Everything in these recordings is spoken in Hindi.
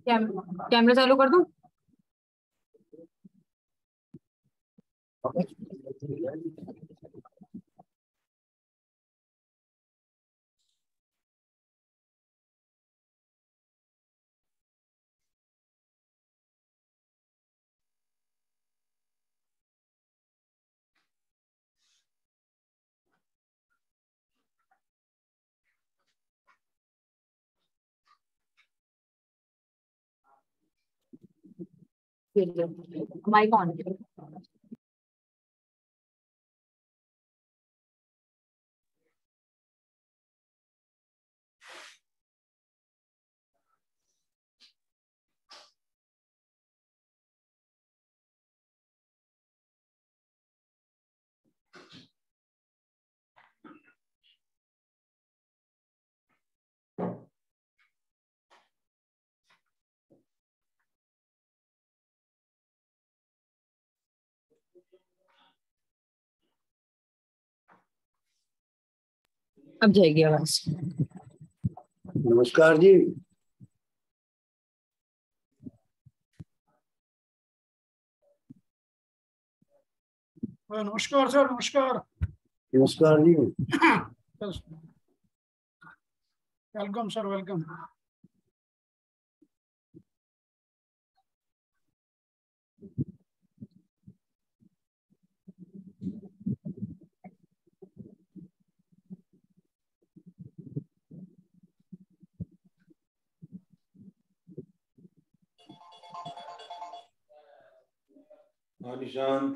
कैमरा चालू कर दूं? Mic on. अब जाएगी आवाज। नमस्कार जी। नमस्कार सर। नमस्कार। नमस्कार जी। Welcome sir, welcome. Nishant,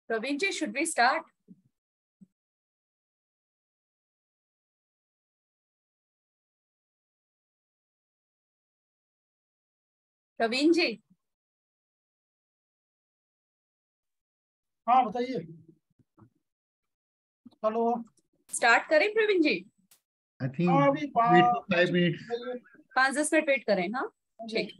Praveen ji, should we start? Praveen ji. हाँ बताइए। हेलो। स्टार्ट करें प्रवीण जी? I think हाँ अभी wait for 5 minutes. 5-10 minute wait करें। हाँ ठीक।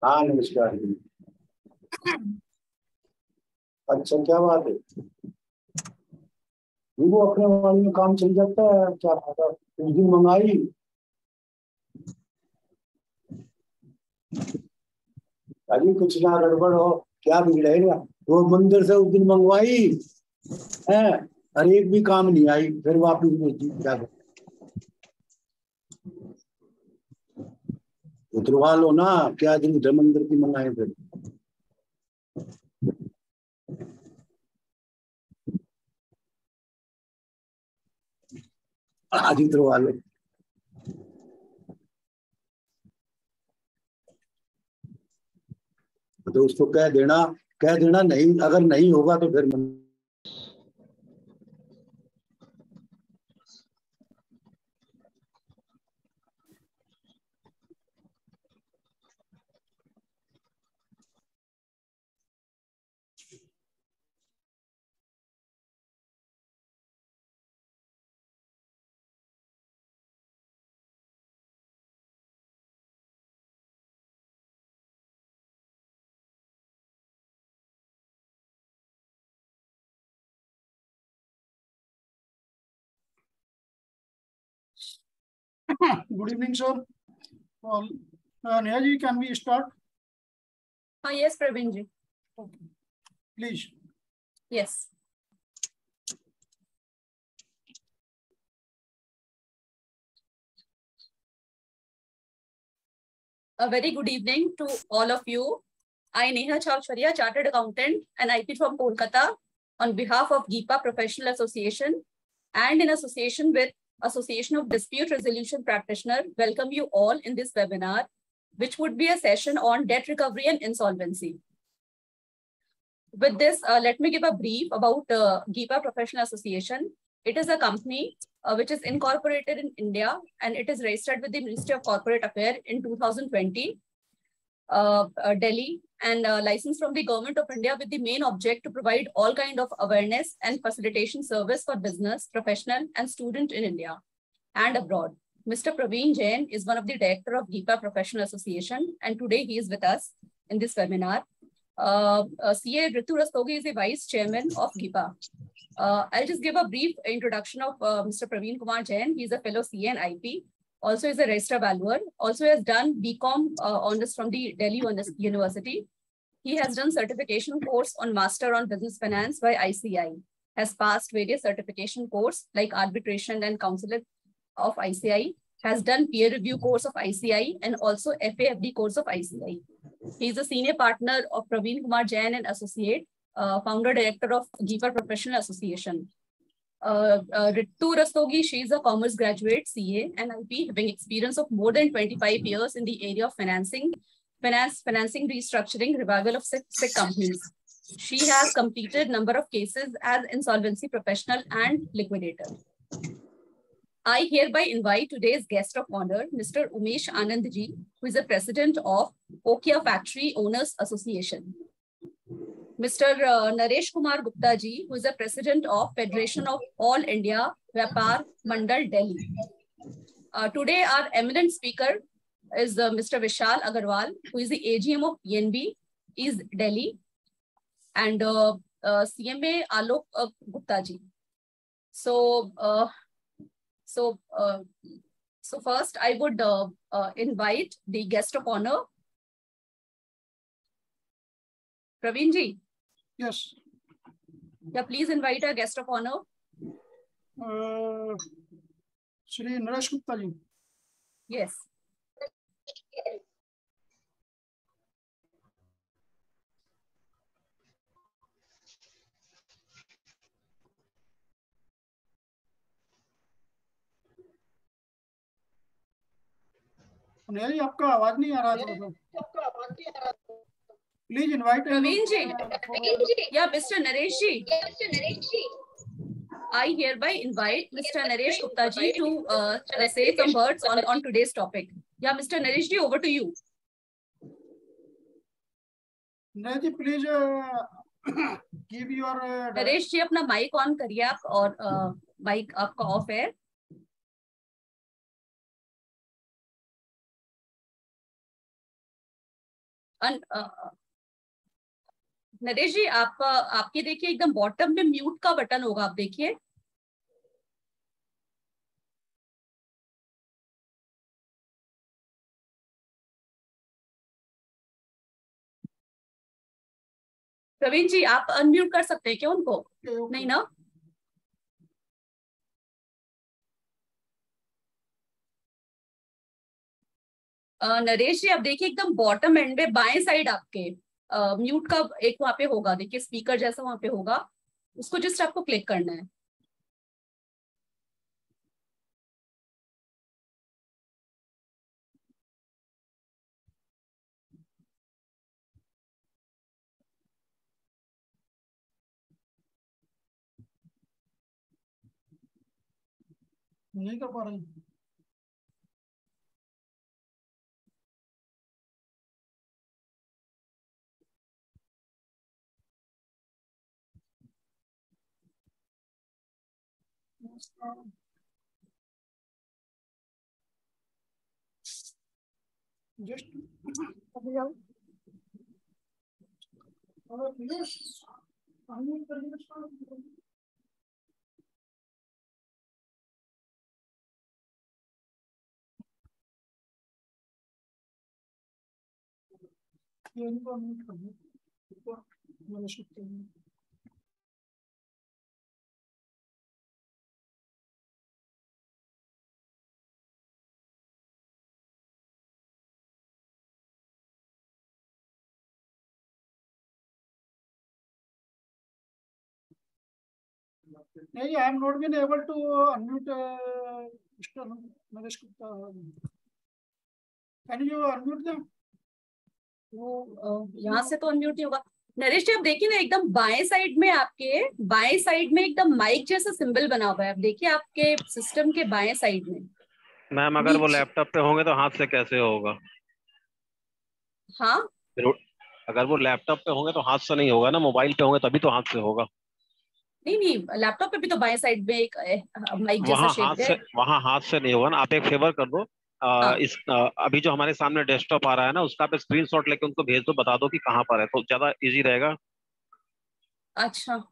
हाँ नमस्कार जी। अच्छा क्या बात है, वो अपने मोबाइल में काम चल जाता है, क्या पता उस दिन मंगाई। अभी कुछ ना गड़बड़ हो, क्या बिगड़ेगा। वो मंदिर से उस दिन मंगवाई है, और एक भी काम नहीं आई, फिर वापिस भेजी। क्या उतरवा लो ना, क्या दिन मंदिर की मंगाई फिर। आदित्य वाले तो उसको कह देना नहीं, अगर नहीं होगा तो फिर Good evening, sir. Well, Neha ji, can we start? Yes, Praveen ji. Okay. Please. Yes. A very good evening to all of you. I, Neha Chowcharia, Chartered Accountant and IP from Kolkata, on behalf of GIPA Professional Association and in association with Association of Dispute Resolution Practitioner, welcome you all in this webinar, which would be a session on debt recovery and insolvency. With this, let me give a brief about GIPA Professional Association. It is a company which is incorporated in India, and it is registered with the Ministry of Corporate Affairs in 2020, Delhi, and licensed from the Government of India with the main object to provide all kind of awareness and facilitation service for business, professional, and student in India and abroad. Mr. Praveen Jain is one of the director of GIPA Professional Association, and today he is with us in this webinar. CA Ritu Rastogi is the vice chairman of GIPA. I'll just give a brief introduction of Mr. Praveen Kumar Jain. He's a fellow CA and IP. Also is a registered valuer. Also has done BCom honors from the Delhi University. He has done certification course on Master on Business Finance by ICI. Has passed various certification course like arbitration and counselor of ICI. Has done peer review course of ICI and also FAFD course of ICI. He is a senior partner of Praveen Kumar Jain and Associate, founder director of GIPA Professional Association. Ritu Rastogi, she is a commerce graduate, CA and IP, having experience of more than 25 years in the area of financing, restructuring, revival of sick companies. She has completed number of cases as insolvency professional and liquidator. I hereby invite today's guest of honor, Mr. Umesh Anandji, who is the president of Okia Factory Owners Association. Mr. Naresh Kumar Gupta ji, who is the president of Federation of All India Vyapar Mandal, Delhi. Today, our eminent speaker is Mr. Vishal Agarwal, who is the AGM of PNB, is Delhi, and CMA Alok Gupta ji. So first, I would invite the guest of honor, Praveen ji. Yes. Yeah, please invite our guest of honor. Shri Naresh Gupta ji. Yes. Neha ji, आपका आवाज नहीं आ रहा था। Please invite Praveen ji. Yeah, Mr. Naresh ji. I hereby invite Mr. Naresh Gupta ji to say some words on today's topic. Yeah, Mr. Naresh ji, over to you. Neha ji, please give your Naresh जी अपना माइक ऑन करिए आप, और माइक आपका ऑफ है. नरेश जी, आपके देखिए एकदम बॉटम में म्यूट का बटन होगा, आप देखिए. प्रवीण जी, आप अनम्यूट कर सकते हैं क्या उनको? नहीं ना? नरेश जी, आप देखिए एकदम बॉटम एंड में बाएं साइड आपके म्यूट का एक वहाँ पे होगा, देखिए स्पीकर जैसा वहाँ पे होगा, उसको जस्ट आपको क्लिक करना है। नहीं कर पा रही। जस्ट अभी जाओ। और प्लीज अनम्यूट करिए। ये इनको अनम्यूट कर दो, इनको मैंने शिफ्ट कर दिया। नहीं, I am not been able to unmute Mr. Naresh Gupta. Can you unmute them? वो यहाँ से तो अनम्यूट नहीं होगा। नरेश जी आप देखिए ना, एकदम बाएं साइड में, आपके बाएं साइड में एकदम माइक जैसा सिंबल बना हुआ है, आप देखिए आपके सिस्टम के बाएं साइड में। मैम अगर वो लैपटॉप पे होंगे तो हाथ से कैसे होगा? हाँ, अगर वो लैपटॉप पे होंगे तो हाथ से नहीं होगा ना, मोबाइल पे होंगे तभी तो हाथ से होगा। नहीं नहीं, लैपटॉप पे भी तो बाएं साइड में एक माइक जैसा शेप है। वहाँ हाथ से नहीं होगा ना। आप एक फेवर कर दो, अभी जो हमारे सामने डेस्कटॉप आ रहा है ना, उसका आप स्क्रीनशॉट लेके उनको भेज दो, बता दो कि कहाँ पर है, तो ज्यादा इजी रहेगा। अच्छा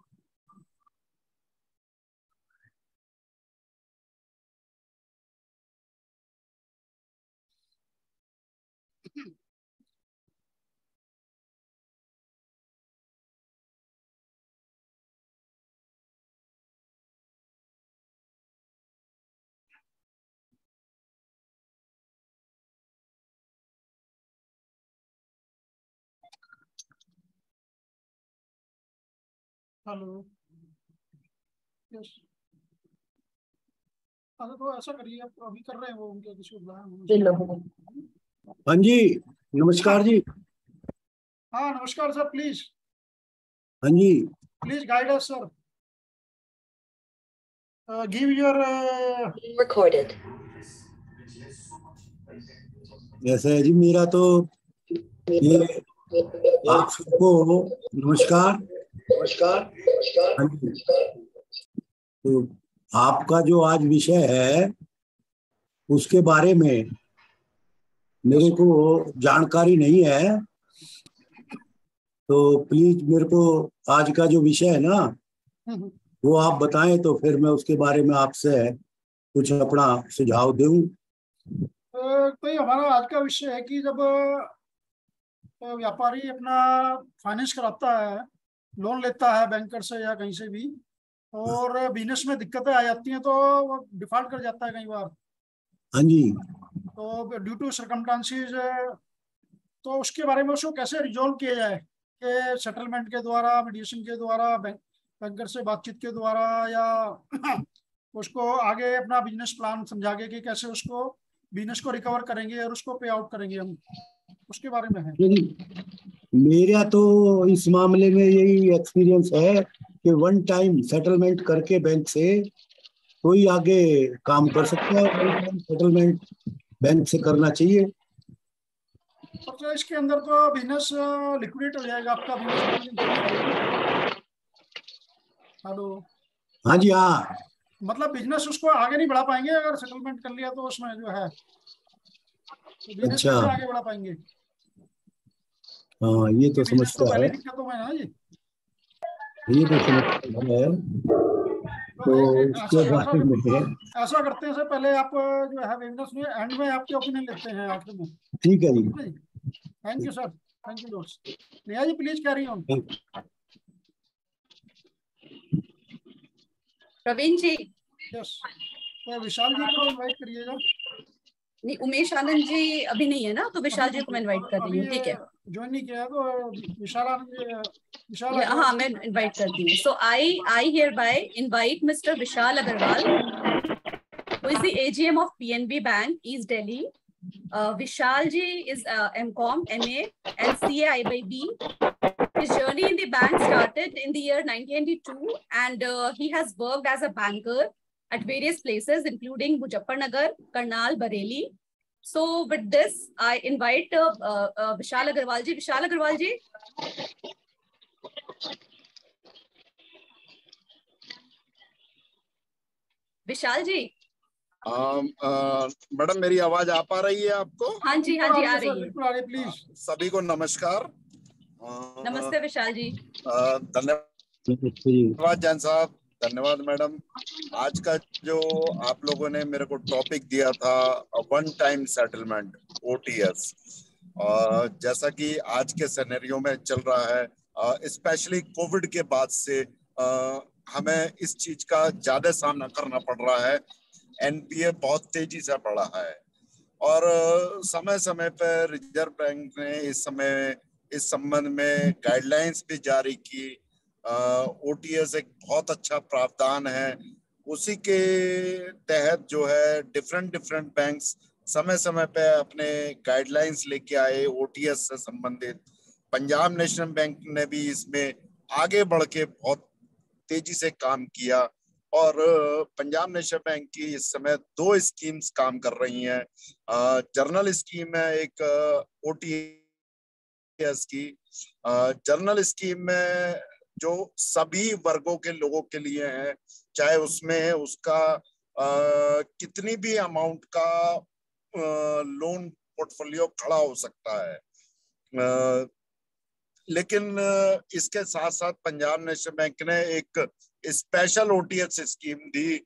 हेलो, यस। अरे तो ऐसा करिए, आप अभी कर रहे हैं, वो उनके किसी को बुलाया। हाँ जी, नमस्कार जी। हाँ नमस्कार सर, प्लीज हाँ जी, please guide us sir, give your recorded. ऐसा है जी, मेरा तो ये आप सबको नमस्कार। हाँ जी, तो आपका जो आज विषय है उसके बारे में मेरे को जानकारी नहीं है, तो प्लीज मेरे को आज का जो विषय है ना वो आप बताएं, तो फिर मैं उसके बारे में आपसे कुछ अपना सुझाव दूं। तो ये हमारा आज का विषय है कि जब व्यापारी अपना फाइनेंस कराता है, लोन लेता है बैंकर से या कहीं से भी, और बिजनेस में दिक्कतें आ जाती हैं तो वो डिफॉल्ट कर जाता है कई बार। हाँ जी, तो ड्यू टू सर्कमस्टांसिस, तो उसके बारे में उसको कैसे रिजॉल्व किया जाए, कि सेटलमेंट के द्वारा, मीडिएशन के द्वारा, बैंकर से बातचीत के द्वारा, या उसको आगे अपना बिजनेस प्लान समझा के कि कैसे उसको बिजनेस को रिकवर करेंगे और उसको पे आउट करेंगे हम, उसके बारे में है। मेरा तो इस मामले में यही एक्सपीरियंस है कि वन टाइम सेटलमेंट करके बैंक से कोई आगे काम कर सकता है, वन टाइम सेटलमेंट बैंक से करना चाहिए। तो इसके अंदर तो बिजनेस लिक्विडेट हो जाएगा आपका, बिजनेस। हेलो, हाँ जी, हाँ, मतलब बिजनेस उसको आगे नहीं बढ़ा पाएंगे अगर सेटलमेंट कर लिया तो उसमें जो है, तो बिजनेस अच्छा, कैसे आगे बढ़ा पाएंगे? हाँ ये तो बिजनेस तो समस्या पहले है, दिक्कतों में है ना जी। ये तो समस्या है, तो उसके बारे में ऐसा करते हैं सर, पहले आप जो है बिजनेस में एंड में आपके ओपिनियन लेते हैं आखिर में। ठीक है जी। Thank you sir, thank you दोस्त। Neha ji please carry on. Praveen ji. Yes, तो विशाल जी को इनवाइट करिएगा। नहीं, उमेश आनंद जी अभी नहीं है ना, तो विशाल जी को मैं इनवाइट कर रही हूँ। ठीक है, ज्वाइन नहीं किया है, तो विशाला विशाला Yeah, हाँ मैं इनवाइट करती हूँ. So I hereby invite Mr. Vishal Agarwal, who is the AGM of PNB Bank, East Delhi. Vishal ji is MCom, MA, and CA by B. His journey in the bank started in the year 1992, and he has worked as a banker at various places, including Muzaffarnagar, Karnal, Bareilly. So with this, I invite Vishal Agarwal ji. Vishal Agarwal ji. Vishal ji. Madam मेरी आवाज आ पा रही है आपको? हाँ जी आ रही है. बिल्कुल आ रही, प्लीज. सभी को नमस्कार. नमस्ते विशाल जी. धन्यवाद जैन साहब, धन्यवाद मैडम. आज का जो आप लोगों ने मेरे को टॉपिक दिया था, वन टाइम सेटलमेंट, OTS, जैसा कि आज के सिनेरियो में चल रहा है, स्पेशली कोविड के बाद से हमें इस चीज का ज्यादा सामना करना पड़ रहा है. NPA बहुत तेजी से बढ़ा है और समय समय पर रिजर्व बैंक ने इस संबंध में गाइडलाइंस भी जारी की. OTS एक बहुत अच्छा प्रावधान है. उसी के तहत जो है डिफरेंट बैंक्स समय समय पे अपने गाइडलाइंस लेके आए OTS से संबंधित. पंजाब नेशनल बैंक ने भी इसमें आगे बढ़ के बहुत तेजी से काम किया और पंजाब नेशनल बैंक की इस समय 2 स्कीम्स काम कर रही हैं. जर्नल स्कीम है एक OTS की. जर्नल स्कीम में जो सभी वर्गों के लोगों के लिए है, चाहे उसमें उसका कितनी भी अमाउंट का लोन पोर्टफोलियो खड़ा हो सकता है. लेकिन इसके साथ साथ पंजाब नेशनल बैंक ने एक स्पेशल OTS स्कीम दी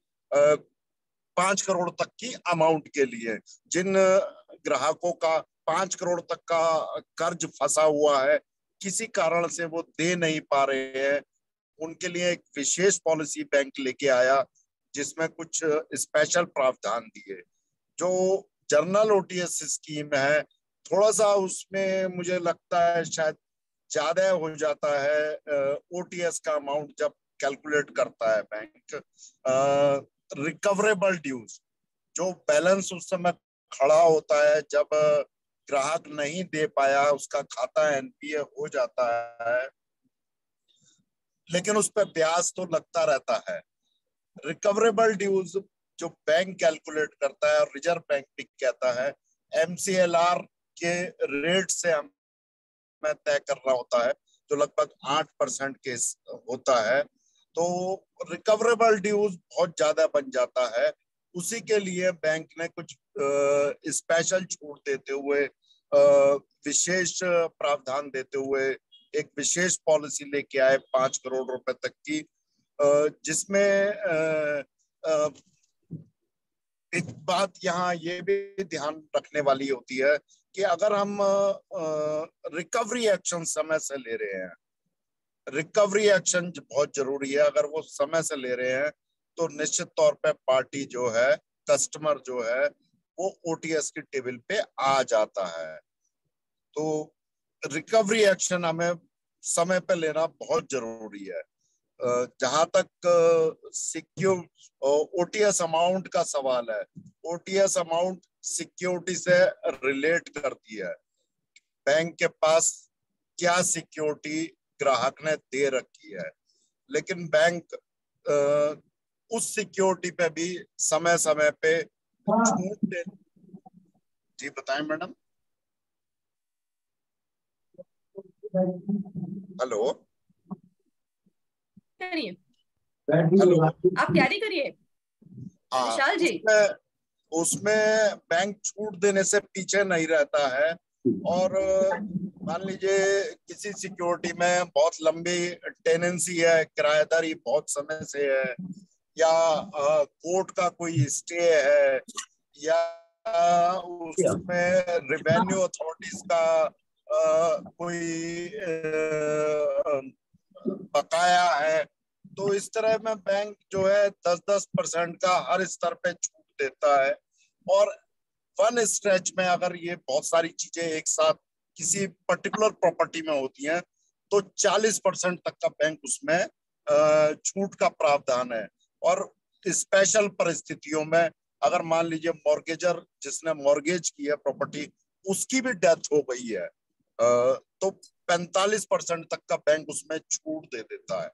5 करोड़ तक की अमाउंट के लिए. जिन ग्राहकों का 5 करोड़ तक का कर्ज फंसा हुआ है, किसी कारण से वो दे नहीं पा रहे हैं, उनके लिए एक विशेष पॉलिसी बैंक लेके आया जिसमें कुछ स्पेशल प्रावधान दिए. जो जर्नल OTS स्कीम है, थोड़ा सा उसमें मुझे लगता है शायद ज्यादा हो जाता है OTS का अमाउंट जब कैलकुलेट करता है बैंक. रिकवरेबल ड्यूज, जो बैलेंस उस समय खड़ा होता है जब ग्राहक नहीं दे पाया, उसका खाता NPA हो जाता है, लेकिन उस पर ब्याज तो लगता रहता है. रिकवरेबल ड्यूज जो बैंक कैलकुलेट करता है और रिजर्व बैंक भी कहता है, MCLR के रेट से हमें तय करना होता है, जो लगभग 8% के होता है. तो रिकवरेबल ड्यूज बहुत ज्यादा बन जाता है. उसी के लिए बैंक ने कुछ स्पेशल छूट देते हुए, विशेष प्रावधान देते हुए एक विशेष पॉलिसी लेके आए 5 करोड़ रुपए तक की, जिसमें एक बात यहाँ ये भी ध्यान रखने वाली होती है कि अगर हम रिकवरी एक्शन समय से ले रहे हैं, रिकवरी एक्शन बहुत जरूरी है, अगर वो समय से ले रहे हैं तो निश्चित तौर पे पार्टी जो है, कस्टमर जो है, वो OTS की टेबल पे आ जाता है. तो रिकवरी एक्शन हमें समय पे लेना बहुत जरूरी है. जहां तक सिक्योर OTS अमाउंट का सवाल है, OTS अमाउंट सिक्योरिटी से रिलेट करती है. बैंक के पास क्या सिक्योरिटी ग्राहक ने दे रखी है, लेकिन बैंक उस सिक्योरिटी पे भी समय समय पे छूट दे. जी बताएं मैडम. हेलो करिए, हेलो, आप कैरी करिए विशाल जी. उसमें बैंक छूट देने से पीछे नहीं रहता है. और मान लीजिए किसी सिक्योरिटी में बहुत लंबी टेनेंसी है, किराएदारी बहुत समय से है, या कोर्ट का कोई स्टे है, या उसमें रेवेन्यू अथॉरिटीज का कोई बकाया है, तो इस तरह में बैंक जो है 10% का हर स्तर पे छूट देता है. और वन स्ट्रेच में अगर ये बहुत सारी चीजें एक साथ किसी पर्टिकुलर प्रॉपर्टी में होती हैं तो 40% तक का बैंक उसमें छूट का प्रावधान है। और स्पेशल परिस्थितियों में अगर मान लीजिए मॉर्गेजर जिसने मॉर्गेज की है प्रॉपर्टी उसकी भी डेथ हो गई है तो 45% तक का बैंक उसमें छूट दे देता है।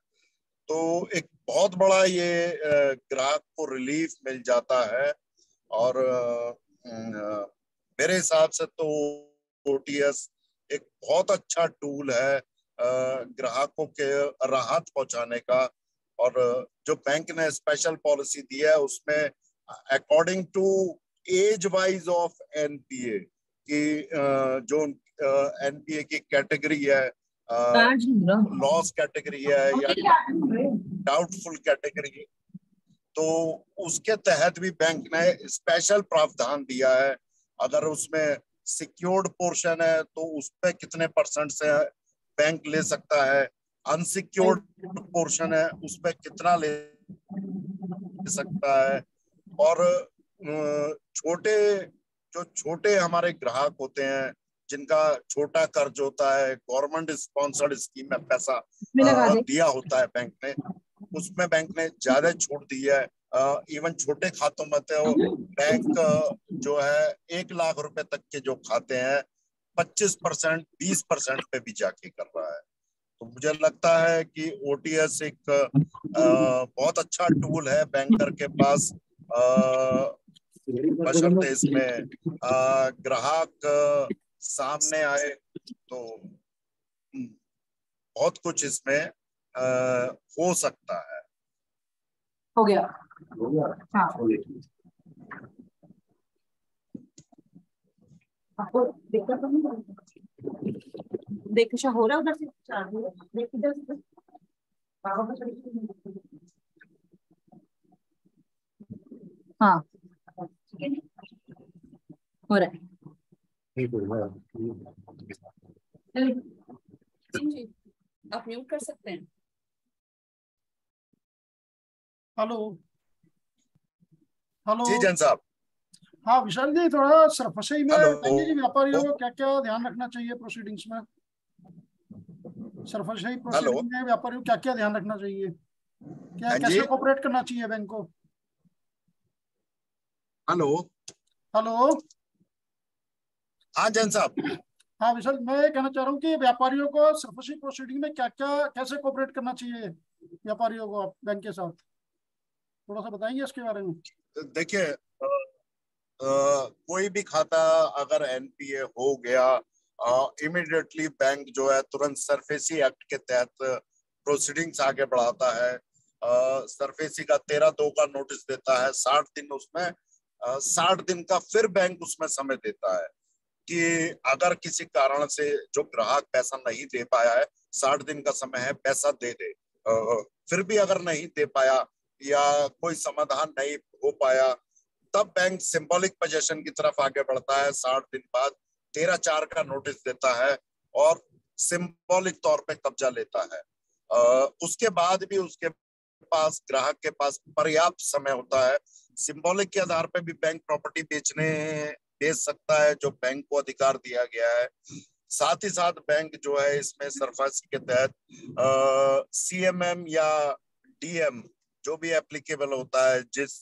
तो एक बहुत बड़ा ये ग्राहक को रिलीफ मिल जाता है। और मेरे हिसाब से तो ओटीएस एक बहुत अच्छा टूल है ग्राहकों के राहत पहुंचाने का। और जो बैंक ने स्पेशल पॉलिसी दी है उसमें according to age wise of NPA की जो एनपीए की कैटेगरी है लॉस कैटेगरी है या डाउटफुल कैटेगरी तो उसके तहत भी बैंक ने स्पेशल प्रावधान दिया है। अगर उसमें सिक्योर्ड पोर्शन है तो उस पे कितने % से बैंक ले सकता है, अनसिक्योर्ड पोर्शन है उस पे कितना ले सकता है। और छोटे हमारे ग्राहक होते हैं जिनका छोटा कर्ज होता है, गवर्नमेंट स्पॉन्सर्ड स्कीम में पैसा दिया होता है बैंक ने, उसमें बैंक ने ज्यादा छूट दी है। इवन छोटे खातों में तो बैंक जो है 1 लाख रुपए तक के जो खाते हैं 25% 20% पे भी जाके कर रहा है। तो मुझे लगता है कि ओटीएस एक बहुत अच्छा टूल है बैंकर के पास, बशर्ते इसमें ग्राहक सामने आए तो बहुत कुछ इसमें हो सकता है। हो गया हाँ आपको दिक्कत तो नहीं देख हो रहा है उधर से देख इधर से हाँ हो रहा है जी आप म्यूट कर सकते हैं। हेलो हेलो जी जैन साहब। हाँ विशाल जी, थोड़ा सरफसी में हेलो। बताइए कि व्यापारियों को क्या क्या ध्यान रखना चाहिए प्रोसीडिंग्स में। सरफसी प्रोसीडिंग में व्यापारियों को क्या क्या ध्यान रखना चाहिए, क्या हाँ कैसे जी। कोऑपरेट करना चाहिए बैंक को। हेलो हेलो हाँ जैन साहब। हाँ विशाल, मैं ये कहना चाह रहा हूँ कि व्यापारियों को सरफसी प्रोसीडिंग में क्या क्या कैसे कोऑपरेट करना चाहिए व्यापारियों को बैंक के साथ, थोड़ा सा बताएंगे इसके बारे में। देखिए कोई भी खाता अगर एनपीए हो गया इमीडिएटली बैंक जो है तुरंत सरफेसी एक्ट के तहत प्रोसीडिंग्स आगे बढ़ाता है। सरफेसी का 13(2) का नोटिस देता है, 60 दिन उसमें 60 दिन का फिर बैंक उसमें समय देता है कि अगर किसी कारण से जो ग्राहक पैसा नहीं दे पाया है 60 दिन का समय है पैसा दे दे। फिर भी अगर नहीं दे पाया या कोई समाधान नहीं हो पाया तब बैंक सिंबॉलिक पोजीशन की तरफ आगे बढ़ता है। 60 दिन बाद 13(4) का नोटिस देता है और सिंबॉलिक तौर पे कब्जा लेता है। उसके बाद भी उसके पास ग्राहक के पास पर्याप्त समय होता है। सिंबॉलिक के आधार पर भी बैंक प्रॉपर्टी बेच सकता है जो बैंक को अधिकार दिया गया है। साथ ही साथ बैंक जो है इसमें सरफासी के तहत सीएमएम या डीएम जो भी एप्लीकेबल होता है जिस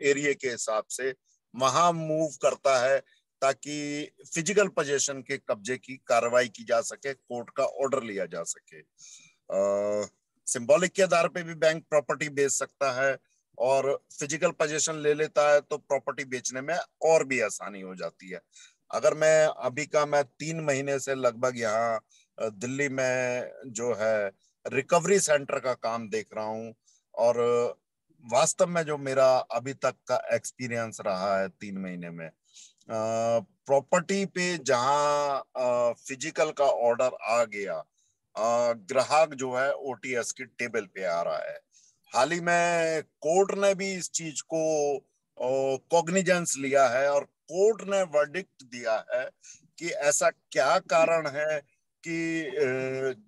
एरिया के हिसाब से वहां मूव करता है ताकि फिजिकल पोजीशन के कब्जे की कार्रवाई की जा सके, कोर्ट का ऑर्डर लिया जा सके। सिंबॉलिक के आधार पे भी बैंक प्रॉपर्टी बेच सकता है और फिजिकल पोजीशन ले लेता है तो प्रॉपर्टी बेचने में और भी आसानी हो जाती है। अगर मैं 3 महीने से लगभग यहाँ दिल्ली में जो है रिकवरी सेंटर का काम देख रहा हूँ और वास्तव में जो मेरा अभी तक का एक्सपीरियंस रहा है 3 महीने में प्रॉपर्टी पे जहां फिजिकल का ऑर्डर आ गया ग्राहक जो है ओटीएस की टेबल पे आ रहा है। हाल ही में कोर्ट ने भी इस चीज को कॉग्निजेंस लिया है और कोर्ट ने वर्डिक्ट दिया है कि ऐसा क्या कारण है कि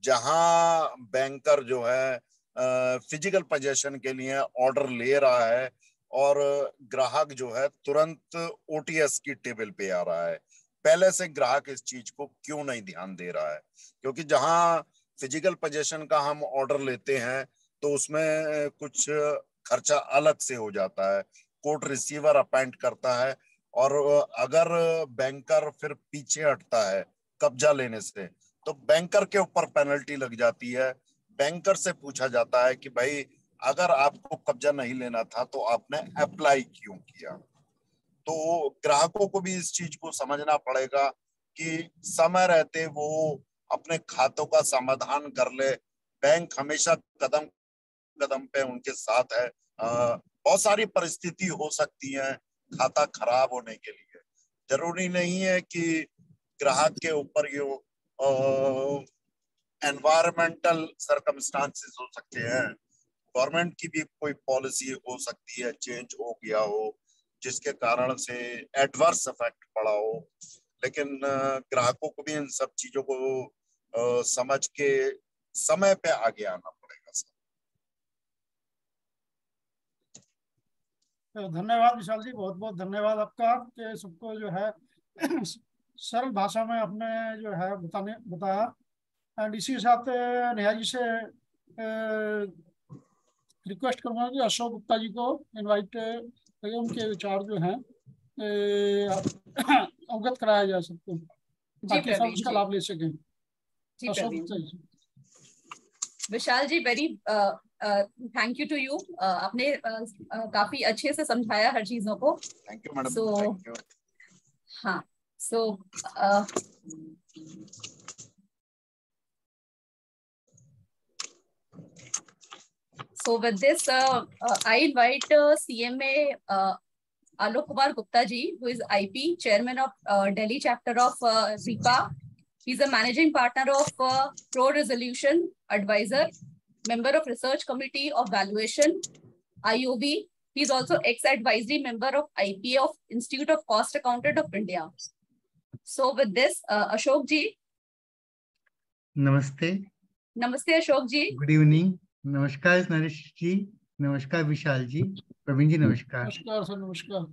जहां बैंकर जो है फिजिकल पोजीशन के लिए ऑर्डर ले रहा है और ग्राहक जो है तुरंत ओटीएस की टेबल पे आ रहा है। पहले से ग्राहक इस चीज को क्यों नहीं ध्यान दे रहा है? क्योंकि जहां फिजिकल पोजीशन का हम ऑर्डर लेते हैं तो उसमें कुछ खर्चा अलग से हो जाता है, कोर्ट रिसीवर अपॉइंट करता है, और अगर बैंकर फिर पीछे हटता है कब्जा लेने से तो बैंकर के ऊपर पेनल्टी लग जाती है। बैंकर से पूछा जाता है कि भाई अगर आपको कब्जा नहीं लेना था तो आपने अप्लाई क्यों किया? तो ग्राहकों को भी इस चीज को समझना पड़ेगा कि समय रहते वो अपने खातों का समाधान कर ले। बैंक हमेशा कदम कदम पे उनके साथ है। बहुत सारी परिस्थिति हो सकती है खाता खराब होने के लिए। जरूरी नहीं है कि ग्राहक के ऊपर ये एनवायरमेंटल सर्कमस्टांसेस हो सकते हैं, गवर्नमेंट की भी कोई पॉलिसी हो सकती है, चेंज हो गया हो जिसके कारण से एडवर्स इफेक्ट पड़ा हो। लेकिन ग्राहकों को भी इन सब चीजों को समझ के समय पे आगे आना पड़ेगा सर। धन्यवाद विशाल जी, बहुत बहुत धन्यवाद आपका कि सबको जो है सरल भाषा में आपने जो है बताया। एंड इसी के साथ नेहा जी से रिक्वेस्ट करूंगा कि अशोक गुप्ता जी को इनवाइट करके उनके विचार जो हैं अवगत कराया जा सकते हैं ताकि सब उसका लाभ ले सकें। Ashok Gupta ji. Vishal ji, very thank you to you. आपने काफी अच्छे से समझाया हर चीजों को। Thank you madam. Thank you. हाँ, so with this I invite CMA Alok Kumar Gupta ji, who is IP chairman of Delhi chapter of RIPA. He's a managing partner of Pro Resolution Advisor, member of research committee of valuation IOB. He's also ex-advisory member of IPA of Institute of Cost Accountant of India. So with this, Ashok ji. Namaste. Namaste Ashok ji. Good evening. नमस्कार नरेश जी, नमस्कार विशाल जी, प्रवीण जी नमस्कार। नमस्कार सर, नमस्कार।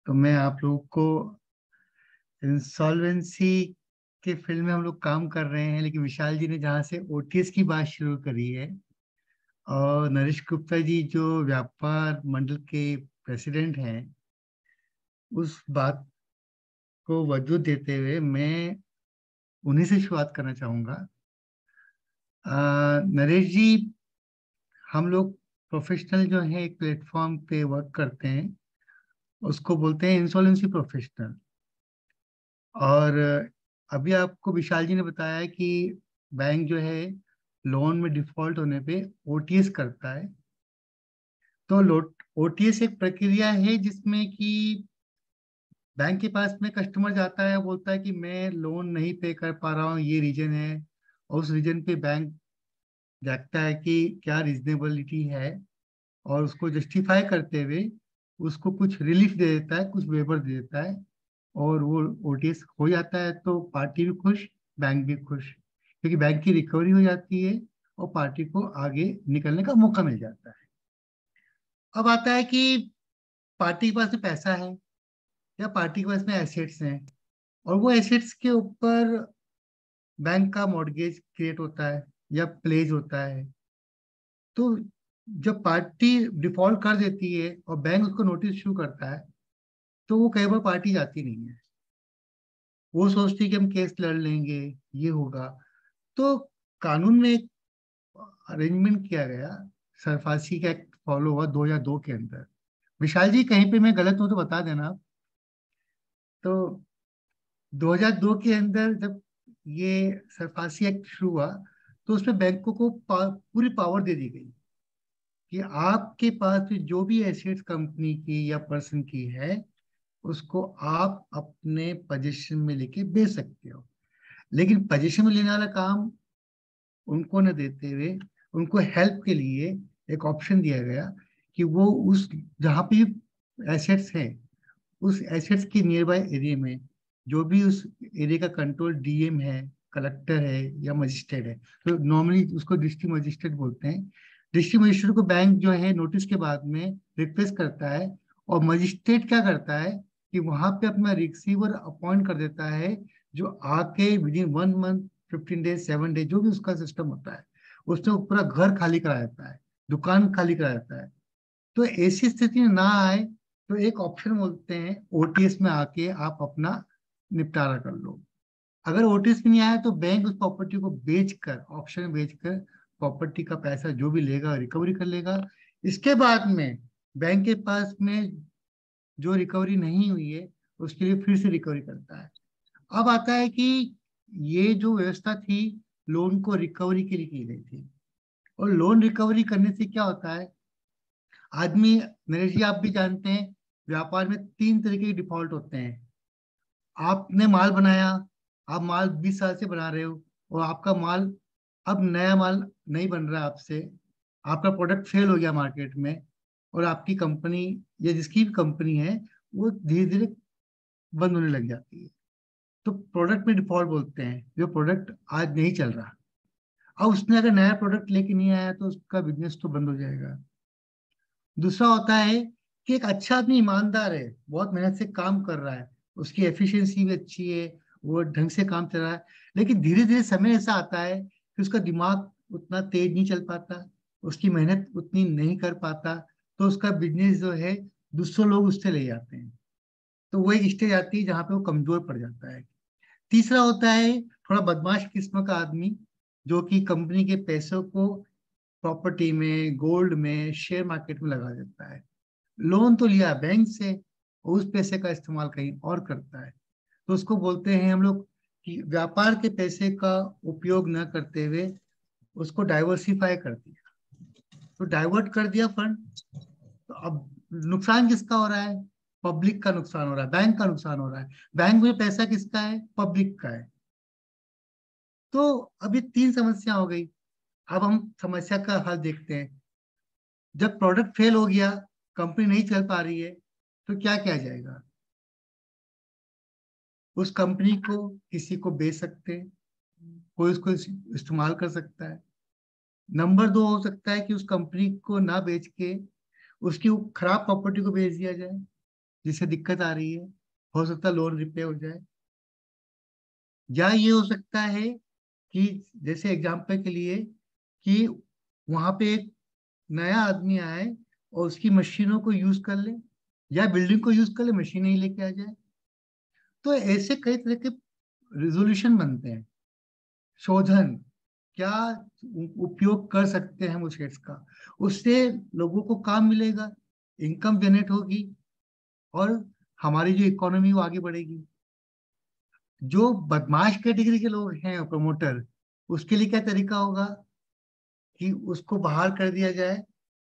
तो मैं आप लोगों को इंसॉल्वेंसी के फील्ड में हम लोग काम कर रहे हैं, लेकिन विशाल जी ने जहाँ से ओटीएस की बात शुरू करी है और नरेश गुप्ता जी जो व्यापार मंडल के प्रेसिडेंट हैं, उस बात को वजूद देते हुए मैं उन्हीं से शुरुआत करना चाहूंगा। नरेश जी, हम लोग प्रोफेशनल जो है एक प्लेटफॉर्म पे वर्क करते हैं, उसको बोलते हैं इंसॉल्वेंसी प्रोफेशनल। और अभी आपको विशाल जी ने बताया कि बैंक जो है लोन में डिफॉल्ट होने पे ओटीएस करता है। तो ओटीएस एक प्रक्रिया है जिसमें कि बैंक के पास में कस्टमर जाता है, बोलता है कि मैं लोन नहीं पे कर पा रहा हूँ, ये रीजन है, और उस रीजन पे बैंक देखता है कि क्या रीजनेबिलिटी है और उसको जस्टिफाई करते हुए उसको कुछ रिलीफ दे देता है, कुछ वेवर दे देता है, और वो ओटीएस हो जाता है। तो पार्टी भी खुश, बैंक भी खुश, क्योंकि बैंक की रिकवरी हो जाती है और पार्टी को आगे निकलने का मौका मिल जाता है। अब आता है कि पार्टी के पास में पैसा है या पार्टी के पास में एसेट्स हैं, और वो एसेट्स के ऊपर बैंक का मॉर्गेज क्रिएट होता है या प्लेज होता है। तो जब पार्टी डिफॉल्ट कर देती है और बैंक उसको नोटिस इशू करता है, तो वो कई बार पार्टी जाती नहीं है, वो सोचती है कि हम केस लड़ लेंगे, ये होगा। तो कानून में एक अरेंजमेंट किया गया, सरफासी का एक्ट फॉलो हुआ 2002 के अंदर। विशाल जी कहीं पे मैं गलत हूं तो बता देना आप। तो 2002 के अंदर जब ये सरफासी एक्ट शुरू हुआ तो उसमें बैंकों को पूरी पावर दे दी गई कि आपके पास जो भी एसेट्स कंपनी की या पर्सन की है उसको आप अपने पोजीशन में लेके बेच सकते हो। लेकिन पोजीशन में लेने वाला काम उनको न देते हुए उनको हेल्प के लिए एक ऑप्शन दिया गया कि वो उस जहाँ पे एसेट्स हैं उस एसेट्स के नियर बाय एरिया में जो भी उस एरिया का कंट्रोल डीएम है, कलेक्टर है या मजिस्ट्रेट है, तो नॉर्मली उसको डिस्ट्रिक्ट मजिस्ट्रेट बोलते हैं, डिस्ट्रिक्ट मजिस्ट्रेट को बैंक जो है नोटिस के बाद में रिक्वेस्ट करता है, और मजिस्ट्रेट क्या करता है कि वहां पे अपना रिसीवर अपॉइंट कर देता है, जो आके with in 1 month 15 days 7 days जो भी उसका सिस्टम होता है, उसने पूरा घर खाली करा देता है, दुकान खाली करा देता है। तो ऐसी स्थिति में ना आए तो एक ऑप्शन बोलते हैं ओटीएस में आके आप अपना निपटारा कर लो। अगर ओटीएस में नहीं आया तो बैंक उस प्रॉपर्टी को बेचकर, ऑप्शन में बेचकर प्रॉपर्टी का पैसा जो भी लेगा रिकवरी कर लेगा। इसके बाद में बैंक के पास में जो रिकवरी नहीं हुई है उसके लिए फिर से रिकवरी करता है। अब आता है कि ये जो व्यवस्था थी लोन को रिकवरी के लिए की गई थी, और लोन रिकवरी करने से क्या होता है, आदमी, नरेश जी आप भी जानते हैं, व्यापार में 3 तरीके के डिफॉल्ट होते हैं। आपने माल बनाया, आप माल 20 साल से बना रहे हो, और आपका माल अब नया माल नहीं बन रहा आपसे, आपका प्रोडक्ट फेल हो गया मार्केट में, और आपकी कंपनी या जिसकी भी कंपनी है वो धीरे धीरे बंद होने लग जाती है। तो प्रोडक्ट में डिफॉल्ट बोलते हैं, जो प्रोडक्ट आज नहीं चल रहा। अब उसने अगर नया प्रोडक्ट लेके नहीं आया तो उसका बिजनेस तो बंद हो जाएगा। दूसरा होता है कि एक अच्छा आदमी ईमानदार है, बहुत मेहनत से काम कर रहा है, उसकी एफिशिएंसी भी अच्छी है, वो ढंग से काम चल रहा है, लेकिन धीरे धीरे समय ऐसा आता है कि उसका दिमाग उतना तेज नहीं चल पाता, उसकी मेहनत उतनी नहीं कर पाता, तो उसका बिजनेस जो है दूसरे लोग उससे ले जाते हैं। तो वो एक स्टेज आती है जहाँ पे वो कमजोर पड़ जाता है। तीसरा होता है थोड़ा बदमाश किस्म का आदमी, जो कि कंपनी के पैसों को प्रॉपर्टी में, गोल्ड में, शेयर मार्केट में लगा देता है। लोन तो लिया बैंक से, उस पैसे का इस्तेमाल कहीं और करता है। तो उसको बोलते हैं हम लोग कि व्यापार के पैसे का उपयोग न करते हुए उसको डाइवर्सिफाई कर दिया, तो डाइवर्ट कर दिया फंड। तो अब नुकसान किसका हो रहा है, पब्लिक का नुकसान हो रहा है, बैंक का नुकसान हो रहा है। बैंक में पैसा किसका है, पब्लिक का है। तो अभी 3 समस्या हो गई। अब हम समस्या का हल देखते हैं। जब प्रोडक्ट फेल हो गया, कंपनी नहीं चल पा रही है, तो क्या किया जाएगा। उस कंपनी को किसी को बेच सकते हैं, कोई उसको इस्तेमाल कर सकता है। नंबर 2 हो सकता है कि उस कंपनी को ना बेच के उसकी वो खराब प्रॉपर्टी को बेच दिया जाए, जिससे दिक्कत आ रही है, हो सकता है लोन रिपे हो जाए। या ये हो सकता है कि जैसे एग्जाम्पल के लिए कि वहां पे एक नया आदमी आए और उसकी मशीनों को यूज कर ले, या बिल्डिंग को यूज कर ले, मशीन ही लेके आ जाए। तो ऐसे कई तरह के रिजोल्यूशन बनते हैं, शोधन, क्या उपयोग कर सकते हैं हम उस हेड्स का, उससे लोगों को काम मिलेगा, इनकम जनरेट होगी, और हमारी जो इकोनॉमी वो आगे बढ़ेगी। जो बदमाश कैटेगरी के लोग हैं प्रमोटर, उसके लिए क्या तरीका होगा कि उसको बाहर कर दिया जाए,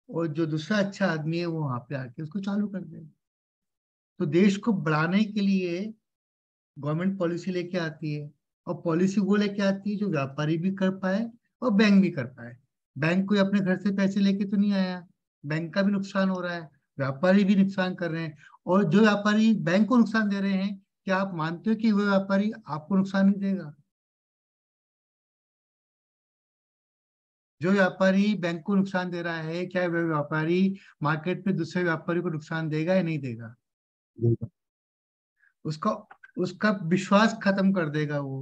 और जो दूसरा अच्छा आदमी है वो वहां पे आके उसको चालू कर दे। तो देश को बढ़ाने के लिए गवर्नमेंट पॉलिसी लेके आती है, और पॉलिसी वो लेके आती है जो व्यापारी भी कर पाए और बैंक भी कर पाए। बैंक कोई अपने घर से पैसे लेके तो नहीं आया, बैंक का भी नुकसान हो रहा है, व्यापारी भी नुकसान कर रहे हैं। और जो व्यापारी बैंक को नुकसान दे रहे हैं, क्या आप मानते हो कि वो व्यापारी आपको नुकसान नहीं देगा। जो व्यापारी बैंक को नुकसान दे रहा है, क्या वह व्यापारी मार्केट में दूसरे व्यापारी को नुकसान देगा या नहीं देगा। उसका उसका विश्वास खत्म कर देगा वो।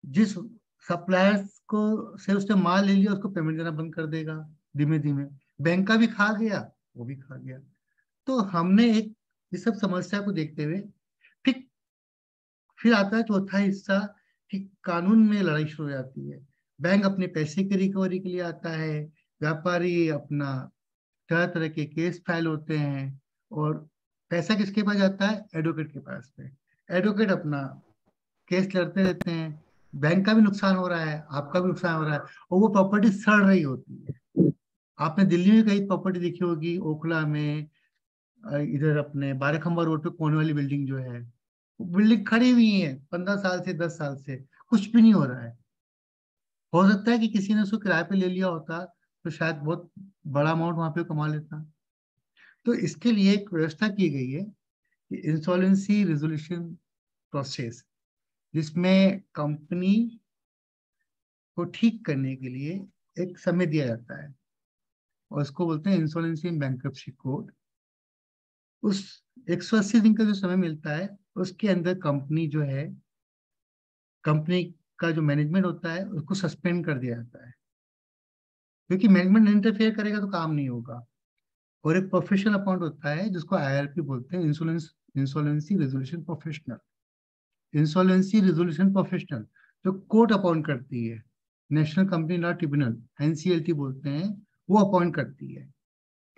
जिस सप्लायर्स को से उसने माल ले लिया, उसको पेमेंट देना बंद कर देगा धीमे धीमे। बैंक का भी खा गया, वो भी खा गया। तो हमने एक इस सब समस्या को देखते हुए, ठीक, फिर आता है चौथा हिस्सा कि कानून में लड़ाई शुरू हो जाती है। बैंक अपने पैसे की रिकवरी के लिए आता है, व्यापारी अपना तरह तरह के केस फाइल होते हैं, और पैसा किसके पास जाता है, एडवोकेट के पास में। एडवोकेट अपना केस लड़ते रहते हैं, बैंक का भी नुकसान हो रहा है, आपका भी नुकसान हो रहा है, और वो प्रॉपर्टी सड़ रही होती है। आपने दिल्ली में कई प्रॉपर्टी देखी होगी, ओखला में, इधर अपने बाराखंबा रोड पे कोने वाली बिल्डिंग जो है, वो बिल्डिंग खड़ी हुई है 15 साल से, 10 साल से, कुछ भी नहीं हो रहा है। हो सकता है कि किसी ने उसको किराए पे ले लिया होता तो शायद बहुत बड़ा अमाउंट वहां पे कमा लेता। तो इसके लिए एक व्यवस्था की गई है कि इंसॉल्वेंसी रेजोल्यूशन प्रोसेस, जिसमें कंपनी को ठीक करने के लिए एक समय दिया जाता है। और उसको बोलते हैं इंसॉल्वेंसी एंड बैंक्रप्सी कोड। उस 180 दिन का जो समय मिलता है उसके अंदर कंपनी जो है, कंपनी का जो मैनेजमेंट होता है उसको सस्पेंड कर दिया जाता है, क्योंकि मैनेजमेंट इंटरफेयर करेगा तो काम नहीं होगा। और एक प्रोफेशनल अपॉइंट होता है जिसको IRP बोलते हैं, insolvency resolution professional. Insolvency resolution professional जो कोर्ट अपॉइंट करती है, national company law tribunal, NCLT बोलते हैं, वो अपॉइंट करती है।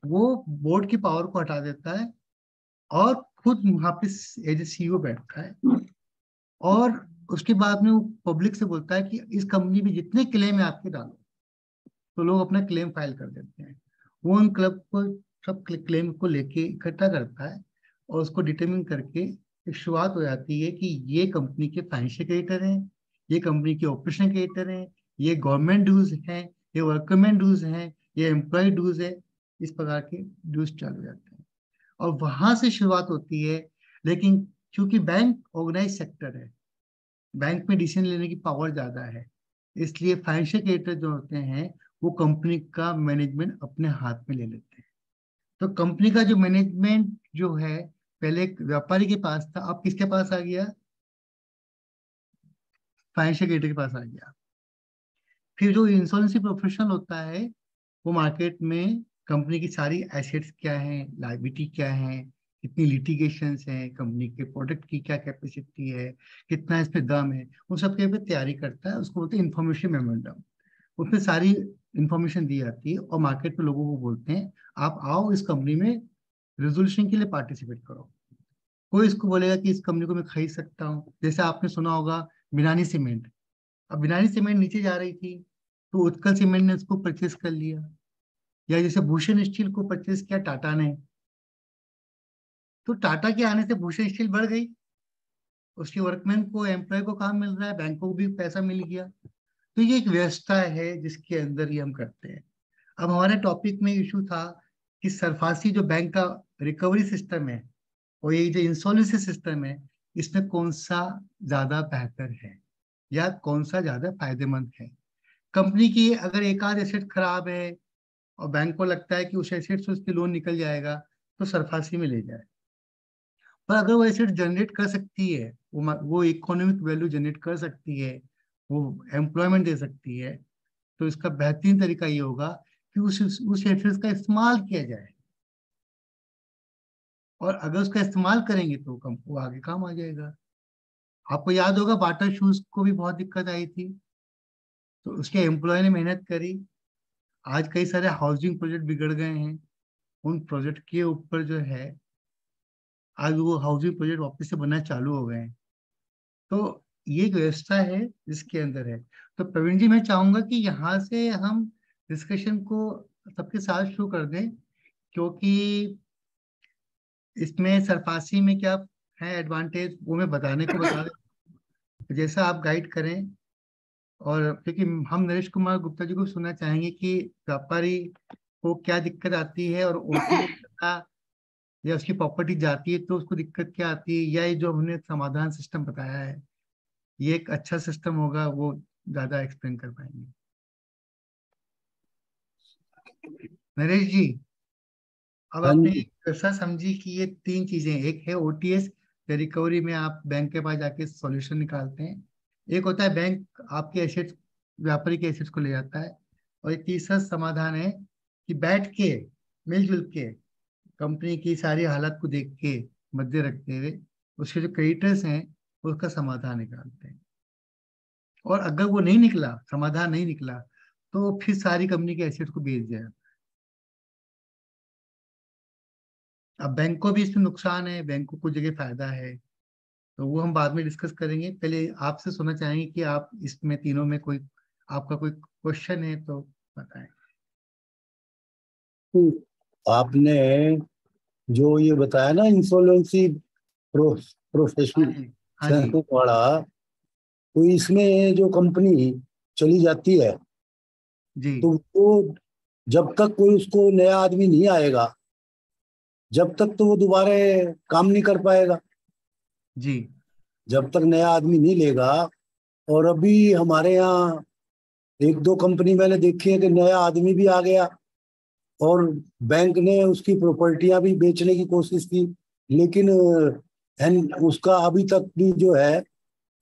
वो बोर्ड की पावर को हटा देता है और खुद वहां पे एज ए CEO बैठता है, और उसके बाद में वो पब्लिक से बोलता है कि इस कंपनी में जितने क्लेम है आपके डालो। तो लोग अपना क्लेम फाइल कर देते हैं। वो उन क्लब को सब क्लेम को लेके इकट्ठा करता है और उसको डिटरमिन करके एक शुरुआत हो जाती है कि ये कंपनी के फाइनेंशियल क्रेडिटर हैं, ये कंपनी के ऑपरेशन क्रेडिटर हैं, ये गवर्नमेंट ड्यूज हैं, ये वर्कमैन ड्यूज हैं, ये एम्प्लॉय ड्यूज है। इस प्रकार के ड्यूज चालू हो जाते हैं और वहां से शुरुआत होती है। लेकिन क्योंकि बैंक ऑर्गेनाइज सेक्टर है, बैंक में डिसीजन लेने की पावर ज्यादा है, इसलिए फाइनेंशियल क्रेडिटर जो होते हैं वो कंपनी का मैनेजमेंट अपने हाथ में ले लेते हैं। तो कंपनी का जो मैनेजमेंट जो है पहले एक व्यापारी के पास था, अब किसके पास आ गया? फाइनेंशियल क्रेडिटर के पास आ गया। फिर जो इंश्योरेंस प्रोफेशनल होता है वो मार्केट में कंपनी की सारी एसेट्स क्या है, लायबिलिटी क्या है, कितनी लिटिगेशंस है, कंपनी के प्रोडक्ट की क्या कैपेसिटी है, कितना इस पे दम है, उन सब के पे तैयारी करता है। उसको बोलते हैं इन्फॉर्मेशन मेमोरेंडम। उसमें सारी इंफॉर्मेशन दी जाती है और मार्केट में लोगों को बोलते हैं आप आओ इस कंपनी में रेजोल्यूशन के लिए पार्टिसिपेट करो। कोई इसको बोलेगा कि इस कंपनी को मैं खरीद सकता हूँ, जैसे आपने सुना होगा बिनानी सीमेंट। अब बिनानी सीमेंट नीचे जा रही थी तो उत्कल सीमेंट ने उसको परचेस कर लिया, या जैसे भूषण स्टील को परचेस किया टाटा ने, तो टाटा के आने से भूषण स्टील बढ़ गई, उसके वर्कमैन को, एम्प्लॉय को काम मिल रहा है, बैंकों को भी पैसा मिल गया। तो ये एक व्यवस्था है जिसके अंदर ये हम करते हैं। अब हमारे टॉपिक में इशू था कि सरफासी जो बैंक का रिकवरी सिस्टम है और ये जो इंसॉल्वेंसी सिस्टम है, इसमें कौन सा ज्यादा बेहतर है या कौन सा ज्यादा फायदेमंद है। कंपनी की अगर एक आध एसेट खराब है और बैंक को लगता है कि उस एसेट से उसकी लोन निकल जाएगा तो सरफासी में ले जाए। पर अगर वो एसेट जनरेट कर सकती है, वो इकोनॉमिक वैल्यू जनरेट कर सकती है, वो एम्प्लॉयमेंट दे सकती है, तो इसका बेहतरीन तरीका ये होगा कि उस एसेट्स का इस्तेमाल किया जाए, और अगर उसका इस्तेमाल करेंगे तो वो आगे काम आ जाएगा। आपको याद होगा बाटा शूज को भी बहुत दिक्कत आई थी, तो उसके एम्प्लॉय ने मेहनत करी। आज कई सारे हाउसिंग प्रोजेक्ट बिगड़ गए हैं, उन प्रोजेक्ट के ऊपर जो है आज वो हाउसिंग प्रोजेक्ट वापस से बनना चालू हो गए हैं। तो ये एक व्यवस्था है जिसके अंदर है। तो प्रवीण जी, मैं चाहूंगा कि यहाँ से हम डिस्कशन को सबके साथ शुरू कर दें, क्योंकि इसमें सरफासी में क्या है एडवांटेज वो मैं बताने को बता दें, जैसा आप गाइड करें। और क्योंकि हम नरेश कुमार गुप्ता जी को सुनना चाहेंगे कि व्यापारी को क्या दिक्कत आती है, और या उसकी प्रॉपर्टी जाती है तो उसको दिक्कत क्या आती है, या ये जो हमने समाधान सिस्टम बताया है ये एक अच्छा सिस्टम होगा, वो ज्यादा एक्सप्लेन कर पाएंगे। नरेश जी, अब आपने ऐसा समझी कि ये तीन चीजें, एक है OTS, रिकवरी में आप बैंक के पास जाके सॉल्यूशन निकालते हैं, एक होता है बैंक आपके एसेट्स, व्यापारी के एसेट्स को ले जाता है, और एक तीसरा समाधान है कि बैठ के मिलजुल के कंपनी की सारी हालत को देख के मध्य रखते हुए उसके जो क्रेडिटर्स हैं उसका समाधान निकालते हैं। और अगर वो नहीं निकला, समाधान नहीं निकला, तो फिर सारी कंपनी के एसेट्स को बेच दिया। अब बैंक को भी इसमें नुकसान है, बैंक को कुछ जगह फायदा है, तो वो हम बाद में डिस्कस करेंगे। पहले आपसे सुनना चाहेंगे कि आप इसमें तीनों में कोई आपका कोई क्वेश्चन है तो बताएं। आपने जो ये बताया ना इंसॉल्वेंसी प्रोफेशनल वाला, तो इसमें जो कंपनी चली जाती है जी, तो वो जब तक कोई उसको नया आदमी नहीं आएगा जब तक तो वो दोबारा काम नहीं कर पाएगा जी, जब तक नया आदमी नहीं लेगा। और अभी हमारे यहाँ एक दो कंपनी मैंने देखी है कि नया आदमी भी आ गया और बैंक ने उसकी प्रॉपर्टियां भी बेचने की कोशिश की, लेकिन उसका अभी तक भी जो है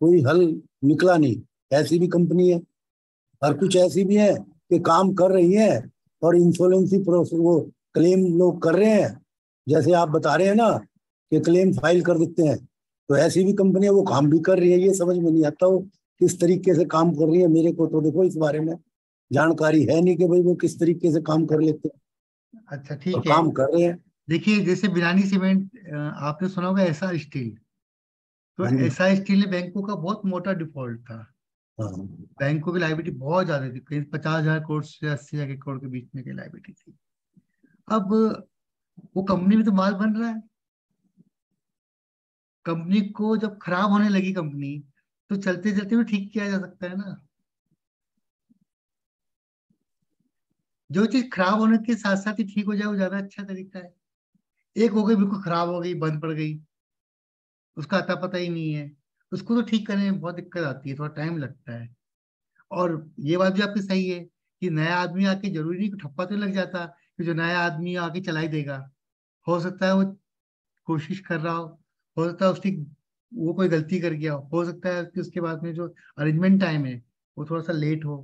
कोई हल निकला नहीं। ऐसी भी कंपनी है और कुछ ऐसी भी है कि काम कर रही है और इंश्योरेंसी प्रोसेस वो क्लेम लोग कर रहे हैं, जैसे आप बता रहे हैं ना कि क्लेम फाइल कर देते हैं, तो ऐसी भी कंपनियां वो काम भी कर रही है। ये समझ में नहीं आता वो किस तरीके से काम कर रही है। मेरे को तो देखो इस बारे में जानकारी है नहीं कि भाई वो किस तरीके से काम कर लेते हैं, अच्छा और ठीक है। काम कर रहे हैं। देखिए जैसे बिरानी सीमेंट आपने सुना होगा, एसआर स्टील। तो हाँ जी। एसआर स्टील ने बैंकों का बहुत मोटा डिफॉल्ट था। हाँ बैंकों की लाइबिलिटी बहुत ज्यादा थी, कहीं 50,000 करोड़ से 80,000 करोड़ के बीच में की लाइबिलिटी थी। अब वो कंपनी में तो माल बन रहा है। कंपनी को जब खराब होने लगी कंपनी, तो चलते चलते भी ठीक किया जा सकता है ना। जो चीज खराब होने के साथ साथ ही ठीक हो जाए वो ज्यादा अच्छा तरीका है। एक हो गई बिल्कुल खराब हो गई, बंद पड़ गई, उसका अता पता ही नहीं है, उसको तो ठीक करने में बहुत दिक्कत आती है, थोड़ा टाइम लगता है। और ये बात भी आपकी सही है कि नया आदमी आके जरूरी नहीं कि ठप्पा तो नहीं लग जाता कि जो नया आदमी आके चला ही देगा। हो सकता है वो कोशिश कर रहा हो सकता है उसकी वो कोई गलती कर गया हो सकता है कि उसके बाद में जो अरेंजमेंट टाइम है वो थोड़ा सा लेट हो,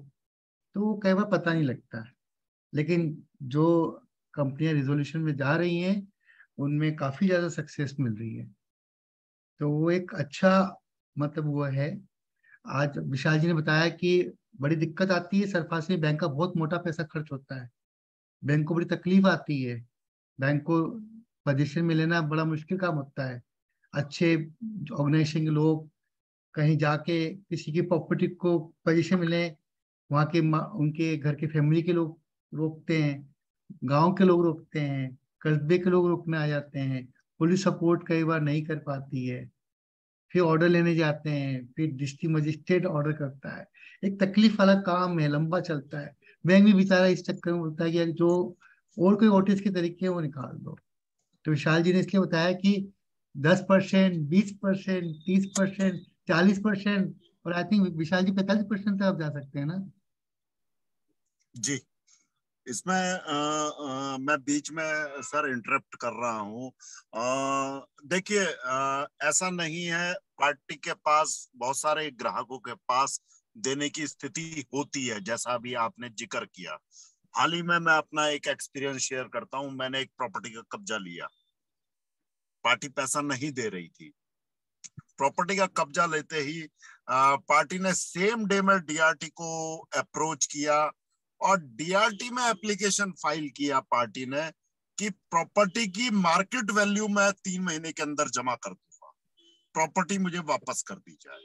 तो वो कई बार पता नहीं लगता। लेकिन जो कंपनियां रिजोल्यूशन में जा रही हैं उनमें काफी ज्यादा सक्सेस मिल रही है, तो वो एक अच्छा मतलब वो है। आज विशाल जी ने बताया कि बड़ी दिक्कत आती है सरफासी में, बैंक का बहुत मोटा पैसा खर्च होता है, बैंक को बड़ी तकलीफ आती है, बैंक को पोजीशन में लेना बड़ा मुश्किल काम होता है। अच्छे ऑर्गेनाइजेशन के लोग कहीं जाके किसी की प्रॉपर्टी को पोजीशन में लें, वहाँ के उनके घर के फैमिली के लोग रोकते हैं, गांव के लोग रोकते हैं, कस्बे के लोग रोकने आ जाते हैं, पुलिस सपोर्ट कई बार नहीं कर पाती है, फिर ऑर्डर लेने जाते हैं, फिर डिस्ट्रिक्ट मजिस्ट्रेट ऑर्डर करता है। एक तकलीफ वाला काम है, लंबा चलता है। बैंक भी बेचारा इस चक्कर में बोलता है कि यार जो और कोई ओटीएस के तरीके हैं वो निकाल दो। तो विशाल जी ने इसलिए बताया कि 10%, 20%, 30%, 40%, और आई थिंक विशाल जी 45% तक आप जा सकते हैं ना। जी, इसमें मैं बीच में सर इंटरप्ट कर रहा हूँ। देखिए, ऐसा नहीं है, पार्टी के पास बहुत सारे ग्राहकों के पास देने की स्थिति होती है, जैसा अभी आपने जिक्र किया। हाल ही में मैं अपना एक एक्सपीरियंस शेयर करता हूँ। मैंने एक प्रॉपर्टी का कब्जा लिया, पार्टी पैसा नहीं दे रही थी। प्रॉपर्टी का कब्जा लेते ही पार्टी ने सेम डे में डीआरटी को अप्रोच किया और डीआरटी में एप्लीकेशन फाइल किया पार्टी ने कि प्रॉपर्टी की मार्केट वैल्यू मैं 3 महीने के अंदर जमा कर दूंगा, प्रॉपर्टी मुझे वापस कर दी जाए।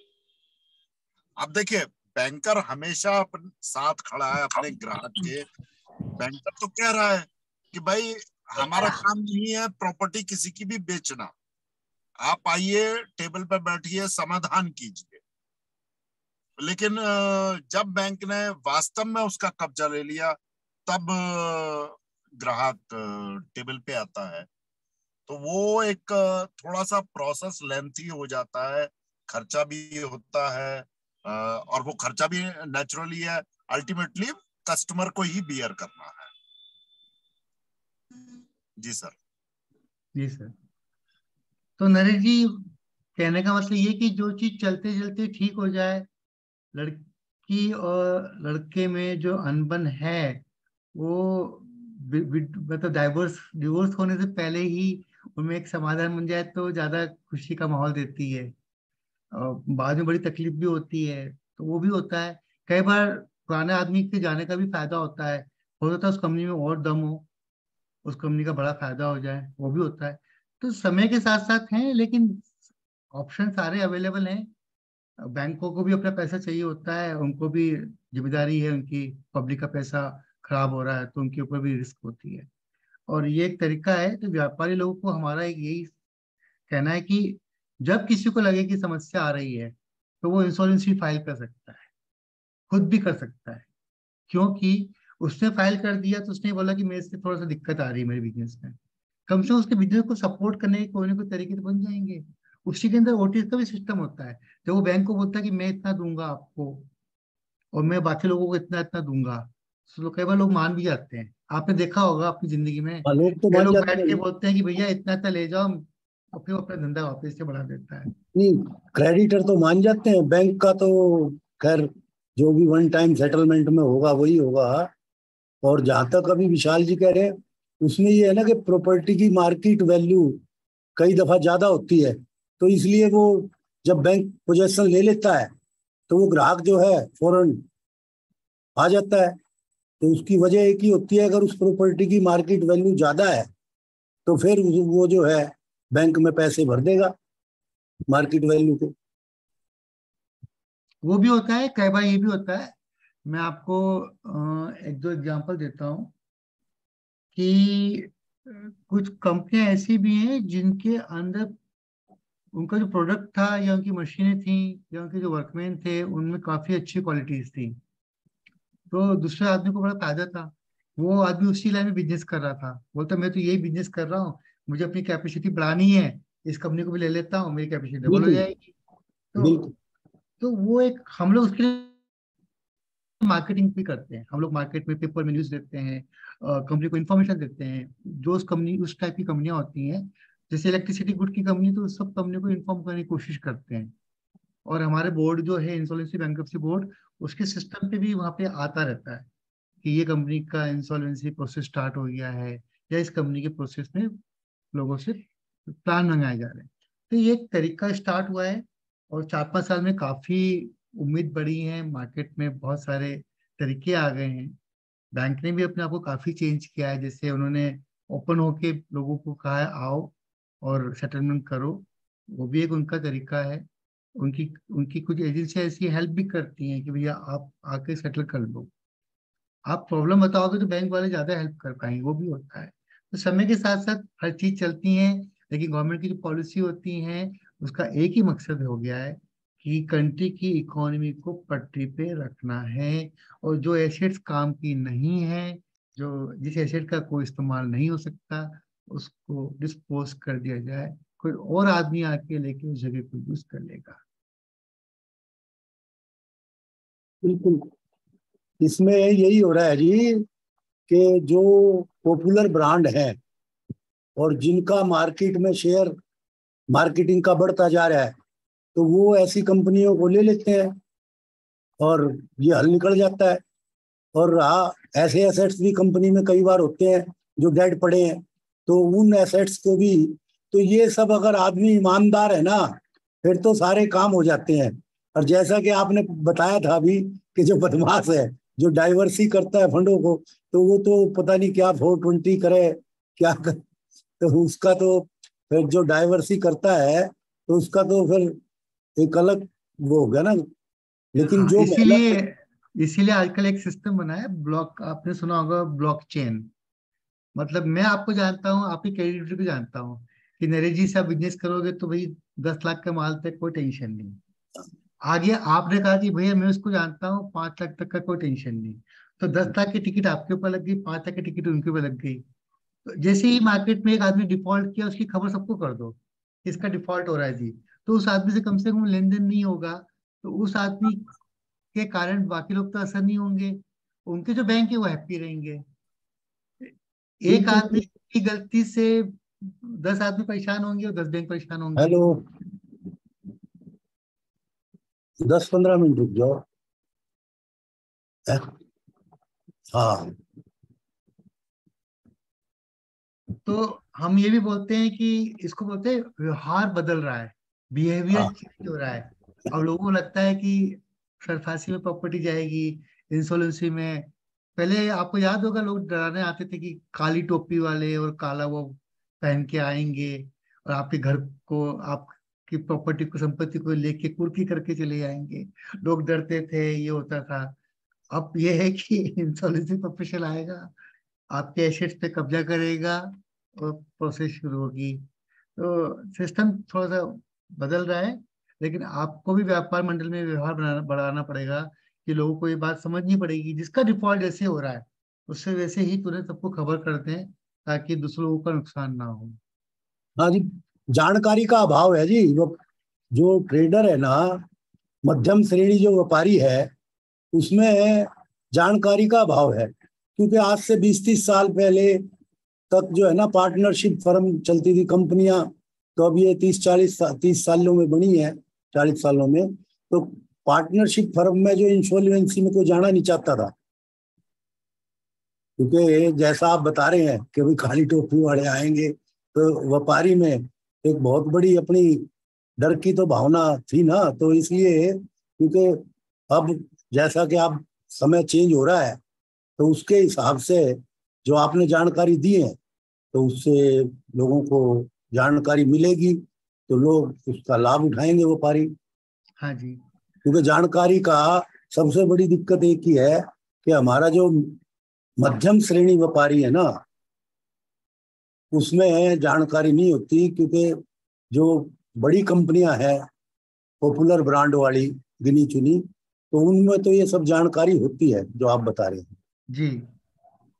अब देखिए, बैंकर हमेशा अपने साथ खड़ा है अपने ग्राहक के। बैंकर तो कह रहा है कि भाई हमारा काम नहीं है प्रॉपर्टी किसी की भी बेचना, आप आइए टेबल पर बैठिए समाधान कीजिए। लेकिन जब बैंक ने वास्तव में उसका कब्जा ले लिया तब ग्राहक टेबल पे आता है, तो वो एक थोड़ा सा प्रोसेस लेंथी हो जाता है, खर्चा भी होता है, और वो खर्चा भी नेचुरली है, अल्टीमेटली कस्टमर को ही बियर करना है। जी सर। जी सर। तो नरेश जी कहने का मतलब ये कि जो चीज चलते चलते ठीक हो जाए, लड़की और लड़के में जो अनबन है वो मतलब डिवोर्स होने से पहले ही उनमें एक समाधान बन जाए तो ज्यादा खुशी का माहौल देती है। और बाद में बड़ी तकलीफ भी होती है, तो वो भी होता है। कई बार पुराने आदमी के जाने का भी फायदा होता है, हो सकता है उस कंपनी में और दम हो, उस कंपनी का बड़ा फायदा हो जाए, वो भी होता है। तो समय के साथ साथ हैं, लेकिन ऑप्शन सारे अवेलेबल हैं। बैंकों को भी अपना पैसा चाहिए होता है, उनको भी जिम्मेदारी है उनकी, पब्लिक का पैसा खराब हो रहा है तो उनके ऊपर भी रिस्क होती है। और ये एक तरीका है। तो व्यापारी लोगों को हमारा एक यही कहना है कि जब किसी को लगे कि समस्या आ रही है तो वो इंश्योरेंस फाइल कर सकता है, खुद भी कर सकता है। क्योंकि उसने फाइल कर दिया तो उसने बोला कि मेरे से थोड़ा सा दिक्कत आ रही है मेरे बिजनेस में, कम से कम उसके बिजनेस को सपोर्ट करने के कोई ना कोई तरीके तो बन जाएंगे। उसी के अंदर ओटीएस का भी सिस्टम होता है। जब वो बैंक को बोलता है कि मैं इतना दूंगा आपको और मैं बाकी लोगों को इतना इतना दूंगा, तो कई बार लोग मान भी जाते हैं। आपने देखा होगा अपनी जिंदगी में, लोग तो कई मान लोग जाते बैठ के हैं। बोलते हैं कि भैया इतना इतना ले जाओ, और फिर वो अपना धंधा वापस से बढ़ा देता है। नहीं, क्रेडिटर तो मान जाते हैं, बैंक का तो खैर जो भी वन टाइम सेटलमेंट में होगा वही होगा। और जहां तक अभी विशाल जी कह रहे हैं, उसमें ये है ना कि प्रॉपर्टी की मार्केट वैल्यू कई दफा ज्यादा होती है, तो इसलिए वो जब बैंक पोजेशन ले लेता है तो वो ग्राहक जो है फौरन आ जाता है। तो उसकी वजह एक ही होती है, अगर उस प्रॉपर्टी की मार्केट वैल्यू ज्यादा है तो फिर वो जो है बैंक में पैसे भर देगा मार्केट वैल्यू को। वो भी होता है, कई बार ये भी होता है। मैं आपको एक दो एग्जांपल देता हूँ कि कुछ कंपनियां ऐसी भी हैं जिनके अंदर उनका जो प्रोडक्ट था या उनकी मशीनें थी या उनके जो वर्कमैन थे उनमें काफी अच्छी क्वालिटीज थी। तो दूसरे आदमी को बड़ा ताजा था, वो आदमी उसी लाइन में बिजनेस कर रहा था, बोलता मैं तो यही बिजनेस कर रहा हूँ, मुझे अपनी कैपेसिटी बढ़ानी है, इस कंपनी को भी ले लेता हूँ, मेरी कैपेसिटी डबल हो बिल्कुल जाएगी। तो बिल्कुल। तो वो एक, हम लोग उसके लिए मार्केटिंग भी करते हैं, हम लोग मार्केट में पेपर में न्यूज देते हैं, कंपनी को इन्फॉर्मेशन देते हैं। जो उस कंपनी, उस टाइप की कंपनियां होती हैं, जैसे इलेक्ट्रिसिटी गुड की कंपनी, तो उस सब कंपनी को इन्फॉर्म करने की कोशिश करते हैं। और हमारे बोर्ड जो है इंसॉल्वेंसी बैंक्रप्सी बोर्ड, उसके सिस्टम पे भी वहाँ पे आता रहता है कि ये कंपनी का इंसॉल्वेंसी प्रोसेस स्टार्ट हो गया है, या इस कंपनी के प्रोसेस में लोगों से प्लान मंगाए जा रहे हैं। तो ये एक तरीका स्टार्ट हुआ है, और 4-5 साल में काफी उम्मीद बढ़ी है, मार्केट में बहुत सारे तरीके आ गए हैं। बैंक ने भी अपने आप को काफी चेंज किया है, जैसे उन्होंने ओपन होके लोगों को कहा है आओ और सेटलमेंट करो, वो भी एक उनका तरीका है। उनकी उनकी कुछ एजेंसी ऐसी हेल्प भी करती हैं कि भैया आप आके सेटल कर लो, आप प्रॉब्लम बताओगे तो बैंक वाले ज्यादा हेल्प कर पाएंगे, वो भी होता है। तो समय के साथ साथ हर चीज चलती है, लेकिन गवर्नमेंट की जो पॉलिसी होती है उसका एक ही मकसद हो गया है कि कंट्री की इकोनॉमी को पटरी पे रखना है, और जो एसेट्स काम की नहीं है, जो जिस एसेट का कोई इस्तेमाल नहीं हो सकता, उसको डिस्पोज कर दिया जाए, कोई और आदमी आके लेके उस जगह को यूज कर लेगा। बिल्कुल इसमें यही हो रहा है जी कि जो पॉपुलर ब्रांड है और जिनका मार्केट में शेयर मार्केटिंग का बढ़ता जा रहा है, तो वो ऐसी कंपनियों को ले लेते हैं और ये हल निकल जाता है। और हाँ, ऐसे एसेट्स भी कंपनी में कई बार होते हैं जो डेड पड़े हैं, तो उन एसेट्स को भी, तो ये सब अगर आदमी ईमानदार है ना, फिर तो सारे काम हो जाते हैं। और जैसा कि आपने बताया था अभी कि जो बदमाश है, जो डाइवर्सी करता है फंडों को, तो वो तो पता नहीं क्या 420 करे क्या कर, तो उसका तो फिर जो डाइवर्सी करता है तो उसका तो फिर एक अलग वो हो गया ना। लेकिन हाँ, जो इसीलिए मेहनत, इसीलिए आजकल एक सिस्टम बना है ब्लॉक, आपने सुना होगा ब्लॉकचेन। मतलब मैं आपको जानता हूँ, आपकी क्रेडिट को जानता हूँ कि नरेश जी से आप बिजनेस करोगे तो भाई 10 लाख का माल पे कोई टेंशन नहीं। आगे आपने कहा कि भैया मैं उसको जानता हूँ 5 लाख तक का कोई टेंशन नहीं, तो 10 लाख की टिकट आपके ऊपर लग गई, 5 लाख की टिकट उनके ऊपर लग गई। तो जैसे ही मार्केट में एक आदमी डिफॉल्ट किया, उसकी खबर सबको कर दो, इसका डिफॉल्ट हो रहा है जी, तो उस आदमी से कम लेन देन नहीं होगा, तो उस आदमी के कारण बाकी लोग तो असर नहीं होंगे, उनके जो बैंक है वो हैप्पी रहेंगे। एक आदमी बिल्कुल। की गलती से 10 आदमी परेशान होंगे और 10 बैंक परेशान होंगे। हेलो, 10-15 मिनट रुक जाओ। हाँ। तो हम ये भी बोलते हैं कि इसको बोलते हैं व्यवहार बदल रहा है, बिहेवियर हाँ। चेंज हो रहा है। अब लोगों को लगता है कि सरफासी में प्रॉपर्टी जाएगी, इंसॉल्वेंसी में। पहले आपको याद होगा लोग डराने आते थे कि काली टोपी वाले और काला वो पहन के आएंगे और आपके घर को, आपकी प्रॉपर्टी को, संपत्ति को लेके कुर्की करके चले जाएंगे, लोग डरते थे, ये होता था। अब ये है कि इंसॉल्वेंसी प्रोफेशनल आएगा, आपके एसेट्स पे कब्जा करेगा और प्रोसेस शुरू होगी। तो सिस्टम थोड़ा सा बदल रहा है, लेकिन आपको भी व्यापार मंडल में व्यवहार बढ़ाना पड़ेगा कि लोगों को ये बात समझनी पड़ेगी, जिसका डिफॉल्ट जैसे हो रहा है उससे वैसे ही तुरंत सबको खबर कर दें, ताकि दूसरे लोगों का नुकसान ना हो। हाँ जी, जानकारी का अभाव है जी। जो ट्रेडर है ना, मध्यम श्रेणी जो व्यापारी है, उसमें जानकारी का अभाव है, क्योंकि आज से 20-30 साल पहले तक जो है ना पार्टनरशिप फर्म चलती थी, कंपनियां, तो अब ये 30 सालों में बनी है, 40 सालों में। तो पार्टनरशिप फर्म में जो इंसॉल्वेंसी में कोई जाना नहीं चाहता था, क्योंकि जैसा आप बता रहे हैं कि भाई खाली टोपी वाले आएंगे, तो व्यापारी में एक बहुत बड़ी अपनी डर की तो भावना थी ना। तो इसलिए क्योंकि अब जैसा कि आप समय चेंज हो रहा है, तो उसके हिसाब से जो आपने जानकारी दी है, तो उससे लोगों को जानकारी मिलेगी, तो लोग उसका लाभ उठाएंगे व्यापारी। हाँ जी, क्योंकि जानकारी का सबसे बड़ी दिक्कत एक ही है कि हमारा जो मध्यम श्रेणी व्यापारी है ना, उसमें जानकारी नहीं होती, क्योंकि जो बड़ी कंपनियां हैं पॉपुलर ब्रांड वाली गिनी चुनी, तो उनमें तो ये सब जानकारी होती है जो आप बता रहे हैं जी।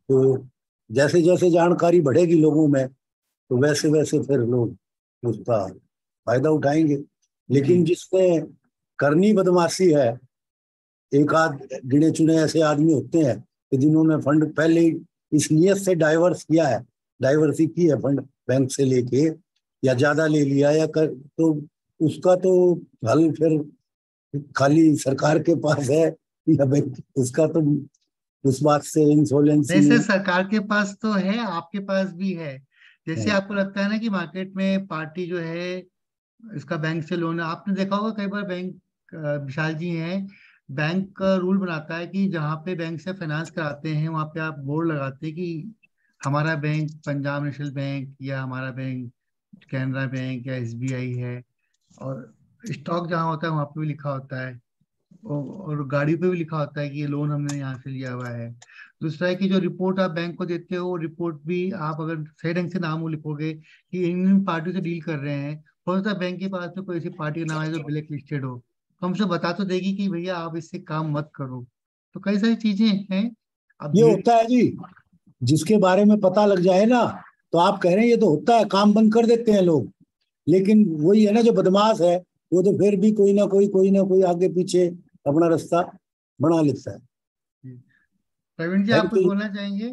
तो जैसे जैसे जानकारी बढ़ेगी लोगों में, तो वैसे वैसे फिर लोग उसका फायदा उठाएंगे। लेकिन जिसने करनी बदमाशी है, एक आध गिने चुने ऐसे आदमी होते हैं कि जिन्होंने फंड पहले ही इस नियत से डाइवर्सी की है, फंड बैंक से लेके या ज्यादा ले लिया या कर, तो उसका तो हल फिर खाली सरकार के पास है या बैंक, उसका तो उस बात से इंसॉल्वेंसी जैसे में। सरकार के पास तो है, आपके पास भी है। जैसे आपको लगता है ना कि मार्केट में पार्टी जो है इसका बैंक से लोन है, आपने देखा होगा कई बार बैंक, विशाल जी हैं, बैंक का रूल बनाता है कि जहाँ पे बैंक से फाइनेंस कराते हैं वहाँ पे आप बोर्ड लगाते हैं कि हमारा बैंक पंजाब नेशनल बैंक या हमारा बैंक कैनरा बैंक या एसबीआई है। और स्टॉक जहाँ होता है वहाँ पे भी लिखा होता है, और गाड़ी पे भी लिखा होता है कि ये लोन हमने यहाँ से लिया हुआ है। दूसरा है कि जो रिपोर्ट आप बैंक को देते हो, वो रिपोर्ट भी आप अगर सही ढंग से नाम लिखोगे कि इन पार्टियों से डील कर रहे हैं, हो सकता है बैंक के पास में कोई ऐसी पार्टी का नाम है जो ब्लैक लिस्टेड हो, तो हमसे बता तो देगी कि भैया आप इससे काम मत करो। तो कई सारी चीजें हैं। अब ये होता है जी, जिसके बारे में पता लग जाए ना, तो आप कह रहे हैं ये तो होता है, काम बंद कर देते हैं लोग। लेकिन वही है ना, जो बदमाश है वो तो फिर भी कोई ना कोई आगे पीछे अपना रास्ता बना लेता है। प्रवीण जी, है आप कुछ कि बोलना चाहेंगे?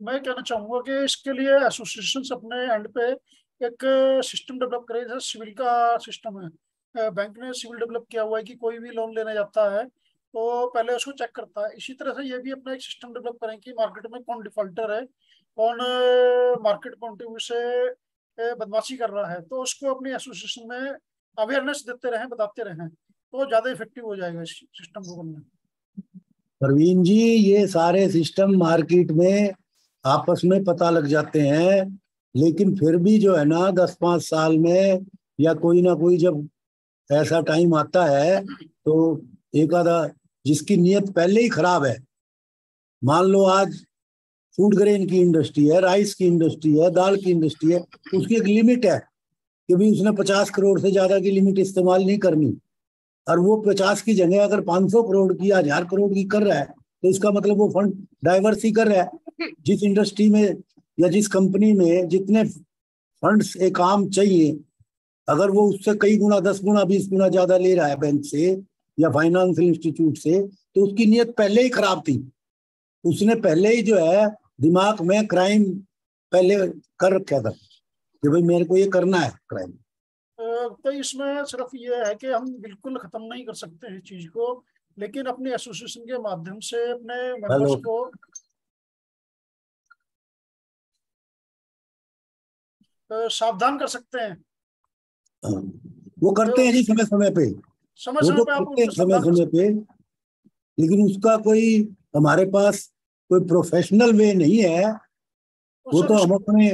मैं कहना चाहूंगा कि इसके लिए एसोसिएशन अपने एंड पे एक सिस्टम डेवलप करे, जैसे सिविल का सिस्टम है। बैंक ने सिविल डेवलप किया हुआ है कि कोई भी लोन लेने जाता है तो पहले उसको चेक करता है। इसी तरह से ये भी अपना एक सिस्टम डेवलप करें कि मार्केट में कौन डिफॉल्टर है, कौन मार्केट पॉइंट ऑफ व्यू से बदमाशी कर रहा है, तो उसको अपनी एसोसिएशन में अवेयरनेस देते रहें, बताते रहें, तो ज्यादा इफेक्टिव हो जाएगा इस सिस्टम को करना। प्रवीण जी, ये सारे सिस्टम मार्केट में आपस में पता लग जाते हैं, लेकिन फिर भी जो है ना 10-5 साल में या कोई ना कोई जब ऐसा टाइम आता है, तो एक आधा जिसकी नीयत पहले ही खराब है, मान लो आज फूड ग्रेन की इंडस्ट्री है, राइस की इंडस्ट्री है, दाल की इंडस्ट्री है, उसकी एक लिमिट है कि भाई उसने 50 करोड़ से ज्यादा की लिमिट इस्तेमाल नहीं करनी, और वो 50 की जगह अगर 500 करोड़ की या 1000 करोड़ की कर रहा है, तो इसका मतलब वो फंड डाइवर्स ही कर रहा है। जिस इंडस्ट्री में या जिस कंपनी में जितने फंड्स एक आम चाहिए, अगर वो उससे कई गुना, 10 गुना, 20 गुना ज्यादा ले रहा है बैंक से या फाइनेंशियल इंस्टीट्यूट से, तो उसकी नीयत पहले ही खराब थी। उसने पहले ही जो है दिमाग में क्राइम पहले कर रखा था कि भाई मेरे को ये करना है क्राइम। तो इसमें सिर्फ ये है कि हम बिल्कुल खत्म नहीं कर सकते इस चीज को, लेकिन अपने एसोसिएशन के माध्यम से अपने मेंबर्स को सावधान कर सकते हैं। वो करते हैं जी समय समय पे, समय वो समय तो पे आप करते हैं उनको समय सावधान कर समय सकते पे, हैं। लेकिन उसका कोई हमारे पास कोई प्रोफेशनल वे नहीं है। वो तो हम अपने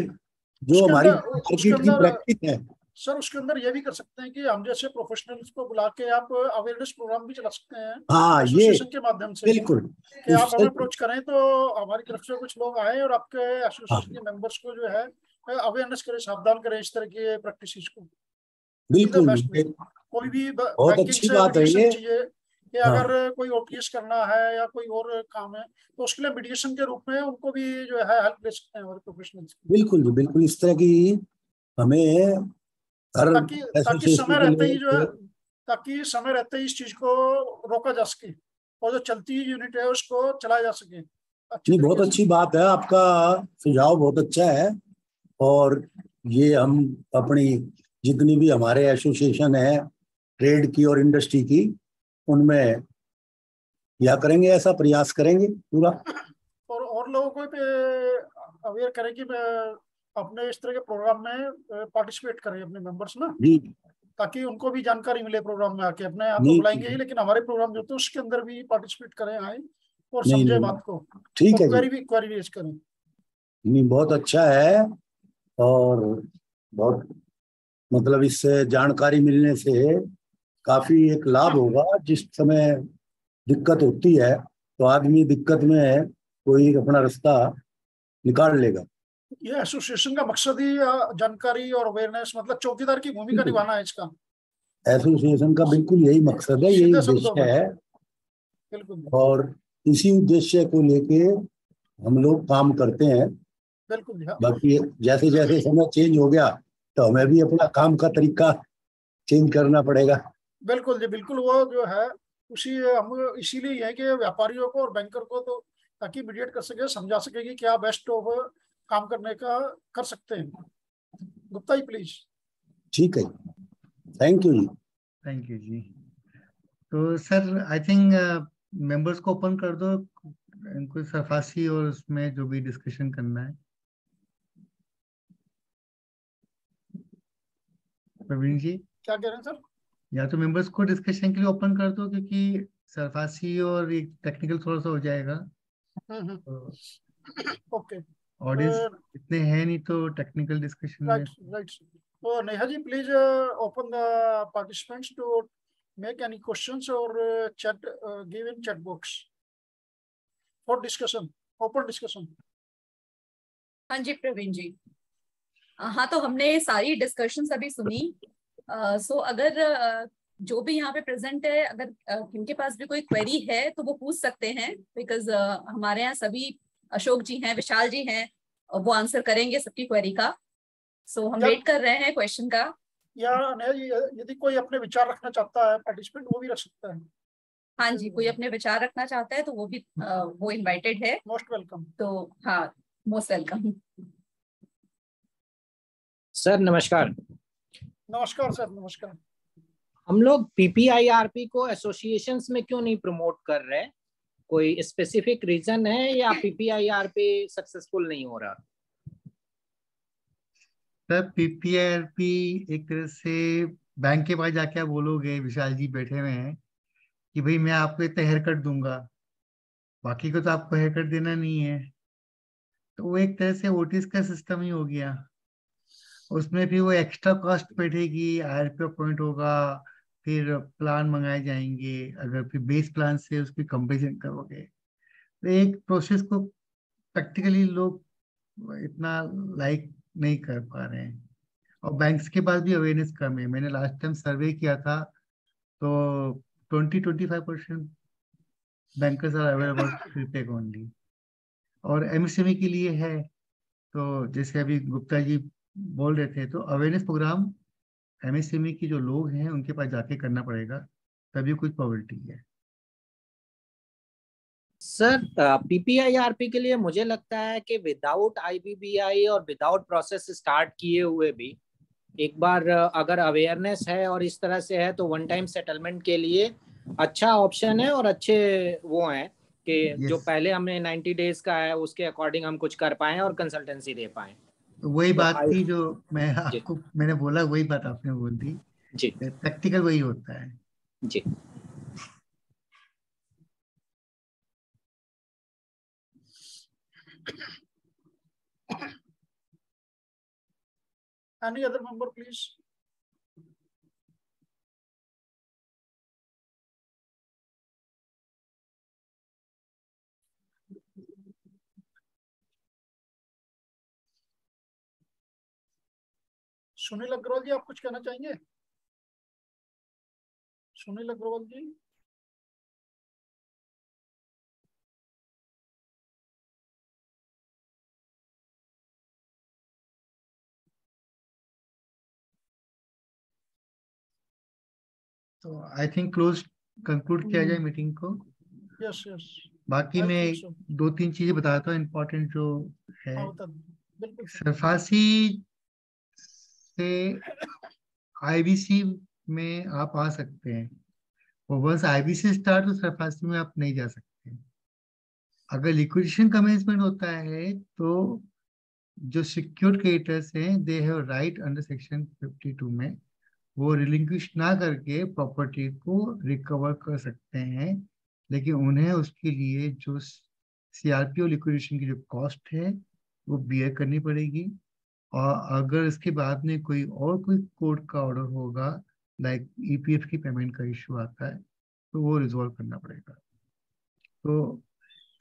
जो हमारी उसके मार्केट की अंदर प्रैक्टिस है। सर, उसके अंदर ये भी कर सकते हैं कि हम जैसे प्रोफेशनल्स को बुला के आप अवेयरनेस प्रोग्राम भी चला सकते हैं हाँ, ये एसोसिएशन के माध्यम से, बिल्कुल कि आप उससे। हमें अप्रोच करें तो हमारी तरफ से कुछ लोग आए और आपके एसोसिएशन के मेंबर्स को जो है अवेयरनेस करें, सावधान करें इस तरह की प्रैक्टिस को। बिल्कुल बेस्ट वे कोई भी बहुत बैंकिंग अच्छी से बात है मीडिएशन ये। चाहिए, कि हाँ, अगर कोई ओटीएस करना है या कोई और काम है, तो उसके लिए मीडिएशन के रूप में उनको भी जो है हेल्प ले सकते हैं हमारे प्रोफेशनल्स की, बिल्कुल जी, बिल्कुल इस तरह की हमें हर ताकि एसोसिएशन समय के रहते ही लेवल जो है पे। ताकि समय रहते ही इस चीज को रोका जा सके और जो चलती यूनिट है उसको चलाया जा सके नहीं, बहुत अच्छी बात है, आपका सुझाव बहुत अच्छा है। और ये हम अपनी जितनी भी हमारे एसोसिएशन है ट्रेड की और इंडस्ट्री की, उनमें क्या करेंगे, ऐसा प्रयास करेंगे पूरा। और लोगों को अवेयर करें कि अपने इस तरह के प्रोग्राम में पार्टिसिपेट करें अपने मेंबर्स ना, जी ताकि उनको भी जानकारी मिले प्रोग्राम में आके। अपने यहाँ तो नहीं बुलाएंगे ही, लेकिन हमारे प्रोग्राम जो होते हैं उसके अंदर भी पार्टिसिपेट करें, आए और नहीं समझे नहीं, बात को, ठीक और है जी। क्वेरी रेज करें। नहीं, बहुत अच्छा है। और बहुत मतलब इससे जानकारी मिलने से काफी एक लाभ होगा। जिस समय दिक्कत होती है तो आदमी दिक्कत में कोई अपना रास्ता निकाल लेगा। ये एसोसिएशन का मकसद ही जानकारी और अवेयरनेस, मतलब चौकीदार की भूमिका निभाना है इसका। एसोसिएशन का बिल्कुल यही मकसद है, यही सीधे शब्दों उद्देश्य में, है। बिल्कुल और इसी उद्देश्य को लेके हम लोग काम करते हैं। बिल्कुल जी, हाँ। बाकी जैसे जैसे समय चेंज हो गया तो हमें भी अपना काम का तरीका चेंज करना पड़ेगा। बिल्कुल जी, बिल्कुल। वो जो है उसी हम इसीलिए है कि व्यापारियों को और बैंकर को तो, ताकि मीडिएट कर सके, समझा सके कि क्या बेस्ट ऑफ काम करने का कर सकते हैं। गुप्ता जी प्लीज। ठीक है, थैंक यू जी। थैंक यू जी। तो सर आई थिंक मेंबर्स को ओपन कर दो, इनको सरफासी और उसमें जो भी डिस्कशन करना है। प्रवीण जी, क्या कह रहे हैं सर? या तो मेंबर्स को डिस्कशन के लिए ओपन कर दो, क्योंकि सरफासी और एक टेक्निकल थोड़ा सा हो जाएगा। तो ओके, ऑडियंस इतने हैं नहीं तो टेक्निकल डिस्कशन में। Right right. तो Neha ji please open the participants to make any questions और chat, give in chat box for discussion, open discussion. हाँ जी प्रवीण जी। हाँ, तो हमने सारी डिस्कशंस अभी सुनी। सो अगर जो भी यहाँ पे प्रेजेंट है, अगर इनके पास भी कोई क्वेरी है तो वो पूछ सकते हैं, बिकॉज हमारे यहाँ सभी अशोक जी हैं, विशाल जी हैं, और वो आंसर करेंगे सबकी क्वेरी का। सो हम वेट कर रहे हैं क्वेश्चन का। या नेहा जी, यदि कोई अपने विचार रखना चाहता है पार्टिसिपेंट, वो भी रख सकता है। हाँ जी, कोई अपने विचार रखना चाहता है तो वो भी वो इनवाइटेड है। Most welcome. तो हाँ, मोस्ट वेलकम। सर नमस्कार। नमस्कार सर, नमस्कार। हम लोग पीपीआईआरपी को एसोसिएशंस में क्यों नहीं प्रमोट कर रहे? कोई स्पेसिफिक रीजन है या पीपीआईआरपी सक्सेसफुल नहीं हो रहा? सर पीपीआईआरपी एक तरह से बैंक के पास जाके आप बोलोगे, विशाल जी बैठे हुए हैं, कि भाई मैं आपको इतना हेयर कट दूंगा, बाकी को तो आपको हेयर कट देना नहीं है। तो वो एक तरह से ओटीज का सिस्टम ही हो गया। उसमें भी वो एक्स्ट्रा कॉस्ट बैठेगी, आईआरपी अपॉइंट होगा, फिर प्लान मंगाए जाएंगे, अगर फिर बेस प्लान से उसकी कंपेरिजन करोगे तो एक प्रोसेस को प्रैक्टिकली लोग इतना लाइक नहीं कर पा रहे हैं। और बैंक्स के पास भी अवेयरनेस कम है। मैंने लास्ट टाइम सर्वे किया था तो 20-25% bankers are aware about prepaid only. और एमएसएमई के लिए है, तो जैसे अभी गुप्ता जी बोल रहे थे, तो अवेयरनेस प्रोग्राम एमएसएमई की जो लोग हैं उनके पास जाके करना पड़ेगा, तभी कुछ प्रोबेबिलिटी है। सर पीपीआईआरपी के लिए मुझे लगता है कि विदाउट आईबीबीआई और विदाउट प्रोसेस स्टार्ट किए हुए भी एक बार अगर अवेयरनेस है और इस तरह से है तो वन टाइम सेटलमेंट के लिए अच्छा ऑप्शन है। और अच्छे वो हैं कि जो पहले हमें 90 डेज का है उसके अकॉर्डिंग हम कुछ कर पाए और कंसल्टेंसी दे पाए। तो वही तो बात थी जो मैंने बोला, वही बात आपने बोल दी। जी प्रैक्टिकल वही होता है। जी। Any other member, please? Sunil Agarwal जी, आप कुछ कहना चाहेंगे? सुनील अग्रवाल जी। तो आई थिंक क्लोज कंक्लूड किया जाए मीटिंग को। यस यस, बाकी I मैं think so. 2-3 चीजें बताता हूँ इम्पोर्टेंट जो है। हाँ बता, बिल्कुल सर। सरफासी से आईबीसी में आप आ सकते हैं, और बस आईबीसी स्टार्ट तो सरफासी में आप नहीं जा सकते। अगर लिक्विडेशन कमेंसमेंट होता है तो जो सिक्योर्ड क्रेडिटर्स हैं they have right under section 52 में वो रिलिंक्विश ना करके प्रॉपर्टी को रिकवर कर सकते हैं, लेकिन उन्हें उसके लिए जो सीआरपीओ लिक्विडेशन की जो कॉस्ट है वो बियर करनी पड़ेगी। और अगर इसके बाद में कोई कोर्ट का ऑर्डर होगा, लाइक ईपीएफ की पेमेंट का इश्यू आता है, तो वो रिजॉल्व करना पड़ेगा। तो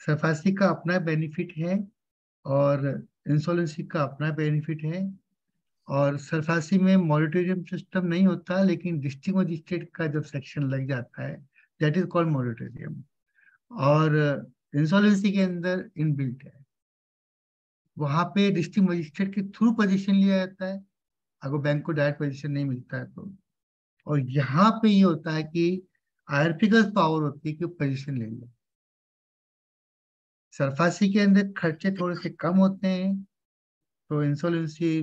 सरफासी का अपना बेनिफिट है और इंसॉल्वेंसी का अपना बेनिफिट है। और सरफासी में मॉनिटोरियम सिस्टम नहीं होता, लेकिन डिस्ट्रिक्ट मजिस्ट्रेट का जब सेक्शन लग जाता है दैट इज कॉल्ड मॉनिटोरियम। और इंसॉल्वेंसी के अंदर इनबिल्ट है, वहां पे डिस्ट्रिक्ट मजिस्ट्रेट के थ्रू पोजीशन लिया जाता है अगर बैंक को डायरेक्ट पोजीशन नहीं मिलता है तो। और यहाँ पे ये होता है कि आईआरपी का पावर होती है कि पोजीशन ले ले। सरफासी के अंदर खर्चे थोड़े से कम होते हैं, तो इंसॉल्वेंसी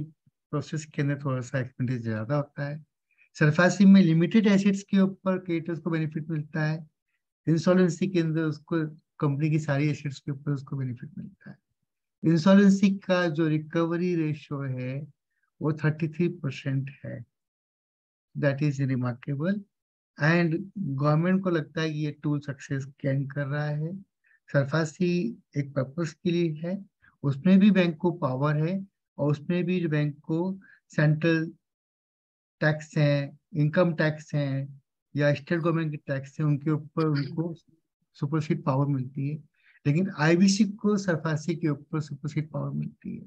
प्रोसेस के अंदर थोड़ा सा एक्सपेंडिचर ज्यादा होता है। सरफासी में लिमिटेड एसेट्स के ऊपर क्रेडिटर्स को बेनिफिट मिलता है, इंसॉल्वेंसी के अंदर उसको कंपनी की सारी एसेट्स के ऊपर उसको बेनिफिट मिलता है। इंसॉल्वेंसी का जो रिकवरी रेशियो है वो 33% है, that is remarkable. And government को लगता है कि ये टूल सक्सेस गेन कर रहा है। सरफासी एक पर्पस के लिए है, उसमें भी बैंक को पावर है, और उसमें भी जो बैंक को सेंट्रल टैक्स हैं, इनकम टैक्स हैं या स्टेट गवर्नमेंट के टैक्स हैं, उनके ऊपर उनको सुपरसीड पावर मिलती है। लेकिन आईबीसी को सरफासी के ऊपर सुपरसीड पावर मिलती है।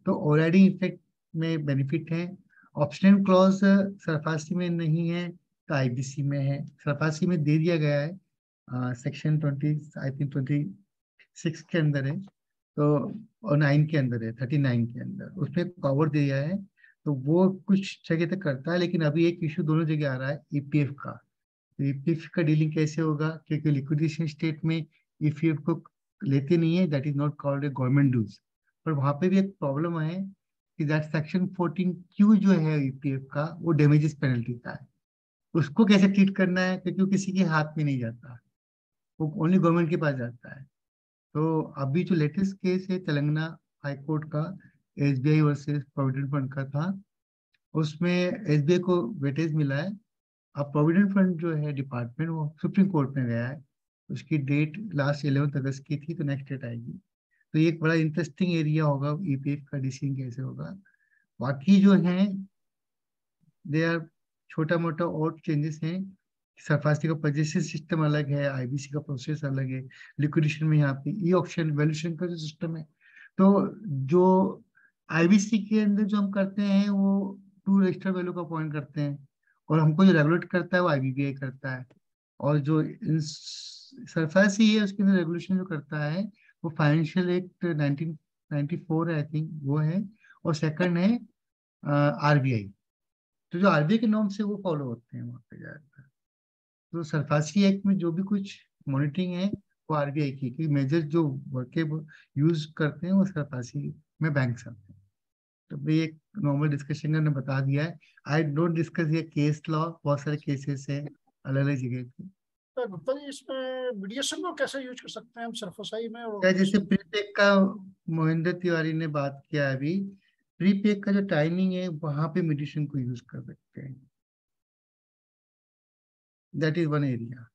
तो ऑलरेडी इफेक्ट में बेनिफिट है। ऑप्शनल क्लॉज सरफासी में नहीं है तो आईबीसी में है। सरफासी में दे दिया गया है सेक्शन 20 आई थिंक 26 के अंदर है, तो और 9 के अंदर है, 39 के अंदर उसमें पावर दिया है, तो वो कुछ जगह तक करता है। लेकिन अभी एक इशू दोनों जगह आ रहा है ईपीएफ का। तो ईपीएफ का डीलिंग कैसे होगा, क्योंकि लिक्विडेशन स्टेट में ईपीएफ को लेते नहीं है, that is not called a government dues. पर वहां पे भी एक प्रॉब्लम है कि दैट सेक्शन 14Q जो है ईपीएफ का वो डैमेजेस पेनल्टी का है। उसको कैसे ट्रीट करना है, क्योंकि वो किसी के हाथ में नहीं जाता, वो ओनली गवर्नमेंट के पास जाता है। तो अभी जो लेटेस्ट केस है तेलंगाना हाई कोर्ट का एसबीआई वर्सेस प्रोविडेंट फंड का था, उसमें एसबीआई को वेटेज मिला है। अब प्रोविडेंट फंड जो है डिपार्टमेंट वो सुप्रीम कोर्ट में गया है, उसकी डेट लास्ट 11 अगस्त की थी, तो नेक्स्ट डेट आएगी। तो ये एक बड़ा इंटरेस्टिंग एरिया होगा ईपीएफ का डिसीजन कैसे होगा। बाकी जो है दे आर छोटा मोटा और चेंजेस हैं। सरफासी का परचेसिंग सिस्टम अलग है, आईबीसी का प्रोसेस अलग है। लिक्विडेशन में यहाँ पे ई ऑप्शन वैल्यूएशन का जो सिस्टम है, तो जो आईबीसी के अंदर जो हम करते हैं वो टू रजिस्टर वैल्यू का अपॉइंट करते हैं, और हमको जो रेगुलेट करता है वो आईबीबीआई करता है। और जो सरफासी है उसके अंदर रेगुलेशन जो करता है वो फाइनेंशियल एक्ट 1994 है आई थिंक वो है, और सेकंड है आरबीआई। तो जो आरबीआई के नॉर्म से वो फॉलो होते हैं वहाँ पे जाकर। तो सरफासी एक्ट में जो भी कुछ मॉनिटरिंग है वो आरबीआई की मेजर जो वर्केबल यूज करते हैं वो सरफासी में बैंक आते हैं। तो भाई एक नॉर्मल डिस्कशन ने बता दिया है। आई डोंट डिस्कस ये केस लॉ, बहुत सारे केसेस है अलग अलग जगह पे। तो गुप्ता जी, इसमें मीडिएशन को कैसे यूज कर सकते हैं हम सरफासी में? और क्या जैसे प्रीपेक का मोहिंदर तिवारी ने बात किया है अभी, प्रीपेक का जो टाइमिंग है वहां पे मीडिएशन को यूज कर सकते हैं, that is one area.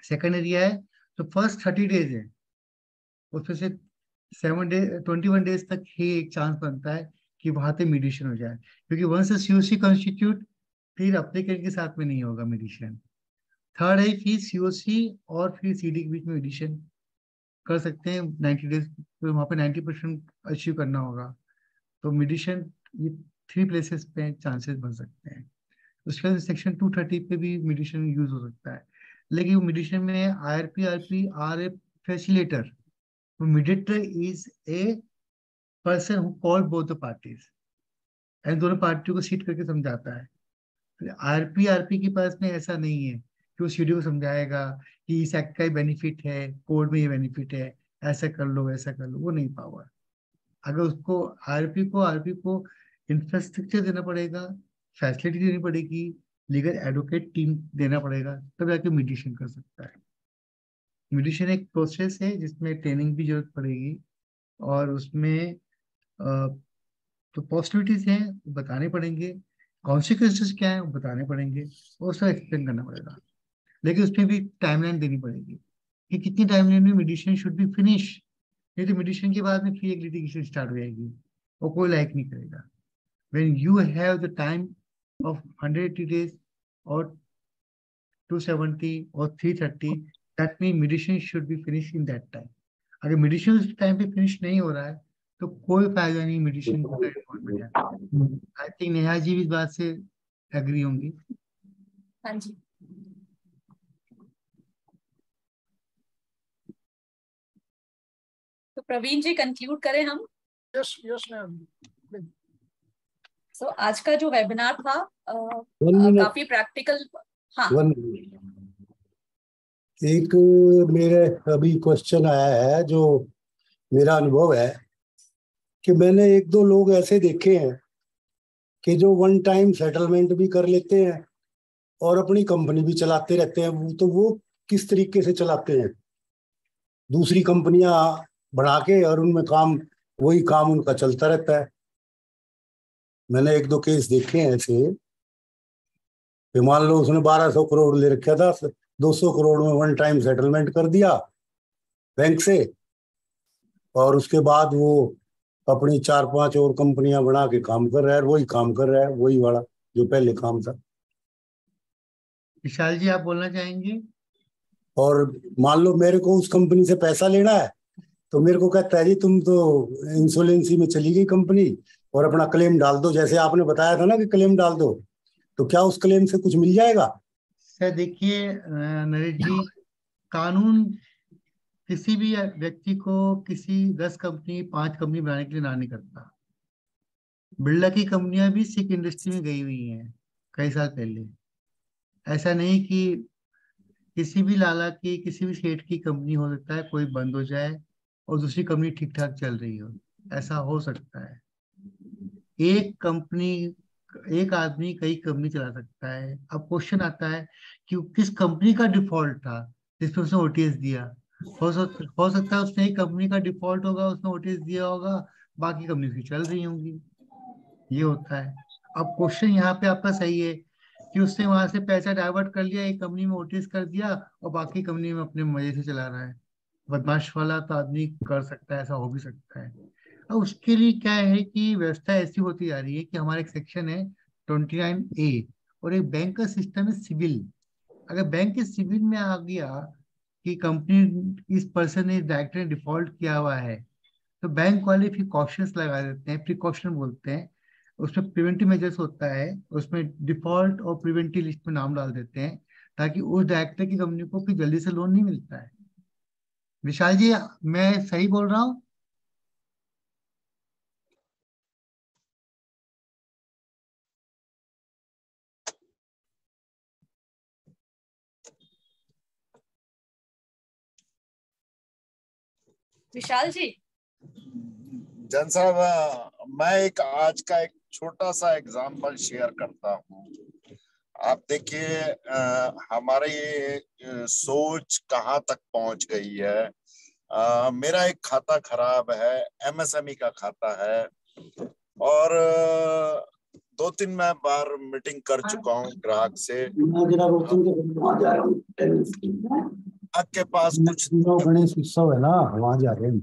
Second area है तो फर्स्ट 30 डेज है, उसमें से 21 डेज तक ही एक चांस बनता है कि वहां पे मीडिएशन हो जाए, क्योंकि वंस सीओसी कॉन्स्टिट्यूट फिर एप्लीकेंट के साथ में नहीं होगा मीडिएशन। थर्ड है फिर सीओसी और फिर सीडी के बीच में मीडिएशन कर सकते हैं 90 डेज, तो वहाँ पे 90% अचीव करना होगा। तो मीडिएशन ये 3 प्लेसेस पे चांसेस बन सकते हैं। उसके बाद सेक्शन 230 पे भी मीडिएशन यूज हो सकता है, लेकिन वो मीडिएशन में RP are a facilitator. Mediator is a person who call both the parties, and दोनों पार्टियों को सीट करके समझाता है। आरपी के पास में ऐसा नहीं है कि वो सीडीओ को समझाएगा कि इस एक्ट का बेनिफिट है, कोड में ये बेनिफिट है, ऐसा कर लो वैसा कर लो, वो नहीं पावर। अगर उसको आरपी को इंफ्रास्ट्रक्चर देना पड़ेगा, फैसिलिटी देनी पड़ेगी, लीगल एडवोकेट टीम देना पड़ेगा, तब जाके मीडिएशन कर सकता है। मीडिएशन एक प्रोसेस है जिसमें ट्रेनिंग की जरूरत पड़ेगी, और उसमें तो पॉसिबिलिटीज हैं वो बताने पड़ेंगे, कॉन्सिक्वेंसेस क्या है वो बताने पड़ेंगे, वो सब एक्सप्लेन करना पड़ेगा। लेकिन उसमें भी टाइमलाइन देनी पड़ेगी कि कितनी टाइमलाइन में मीडिएशन शुड बी फिनिश, नहीं तो मीडिएशन के बाद में फिर एक लिटिगेशन स्टार्ट हो जाएगी, वो कोई लाइक नहीं करेगा। When you have the time of 180 days और 270 और 330, that mean mediation should be finish in that time. अगर मीडिएशन उस टाइम पे फिनिश नहीं हो रहा है तो कोई फायदा नहीं मीडिएशन का इन्वॉल्वमेंट है। आई थिंक नेहा जी भी इस बात से एग्री होंगी। हाँ जी। तो प्रवीण जी कंक्लूड करें हम? Yes ma'am. सो आज का जो वेबिनार था काफी प्रैक्टिकल। हाँ, एक मेरे अभी क्वेश्चन आया है, जो मेरा अनुभव है कि मैंने एक दो लोग ऐसे देखे हैं कि जो वन टाइम सेटलमेंट भी कर लेते हैं और अपनी कंपनी भी चलाते रहते हैं। तो वो किस तरीके से चलाते हैं? दूसरी कंपनियां बना के और उनमें वही काम उनका चलता रहता है। मैंने एक दो केस देखे हैं ऐसे कि मान लो उसने 1200 करोड़ ले रखा था, 200 करोड़ में वन टाइम सेटलमेंट कर दिया बैंक से, और उसके बाद वो अपनी 4-5 और कंपनियां बना के काम कर रहा है, वही काम कर रहा है, वही वाला जो पहले काम था। विशाल जी आप बोलना चाहेंगे? और मान लो मेरे को उस कंपनी से पैसा लेना है, तो मेरे को कहता है जी तुम तो इंसोलेंसी में चली गई कंपनी और अपना क्लेम डाल दो, जैसे आपने बताया था ना कि क्लेम डाल दो, तो क्या उस क्लेम से कुछ मिल जाएगा? सर देखिए नरेश जी, कानून किसी भी व्यक्ति को किसी 10 कंपनी 5 कंपनी बनाने के लिए ना नहीं करता। बिरला की कंपनियां भी सिख इंडस्ट्री में गई हुई हैं कई साल पहले। ऐसा नहीं कि किसी भी लाला की किसी भी सेठ की कंपनी हो सकता है कोई बंद हो जाए और दूसरी कंपनी ठीक ठाक चल रही हो, ऐसा हो सकता है। एक आदमी कई कंपनी चला सकता है। अब क्वेश्चन आता है कि किस कंपनी का डिफॉल्ट था जिसमें उसने ओटीएस दिया। हो सकता है उसने एक कंपनी का डिफॉल्ट होगा, उसने ओटीएस दिया होगा, बाकी कंपनी की चल रही होंगी, ये होता है। अब क्वेश्चन यहाँ पे आपका सही है कि उसने वहां से पैसा डाइवर्ट कर लिया, एक कंपनी में ओटीएस कर दिया और बाकी कंपनी में अपने मजे से चला रहा है। बदमाश वाला तो आदमी कर सकता है, ऐसा हो भी सकता है। अब उसके लिए क्या है कि व्यवस्था ऐसी होती जा रही है कि हमारा एक सेक्शन है 29A, और एक बैंक का सिस्टम है सिविल। अगर बैंक के सिविल में आ गया कि कंपनी इस पर्सन ने डायरेक्टर ने डिफॉल्ट किया हुआ है, तो बैंक वाले फिर कॉशंस लगा देते हैं, प्रिकॉशन बोलते हैं। उसमें प्रिवेंटिव मेजर्स होता है, उसमें डिफॉल्ट और प्रिवेंटिव लिस्ट में नाम डाल देते हैं ताकि उस डायरेक्टर की कंपनी को फिर जल्दी से लोन नहीं मिलता है। विशाल जी मैं सही बोल रहा हूँ? विशाल जी। जन साहब, मैं आज का एक छोटा सा एग्जांपल शेयर करता हूँ। आप देखिए हमारी सोच कहाँ तक पहुंच गई है। मेरा एक खाता खराब है, एमएसएमई का खाता है, और 2-3 मैं बार मीटिंग कर चुका हूँ ग्राहक से। आपके पास कुछ गणेश उत्सव है ना, वहां जा रहे हैं।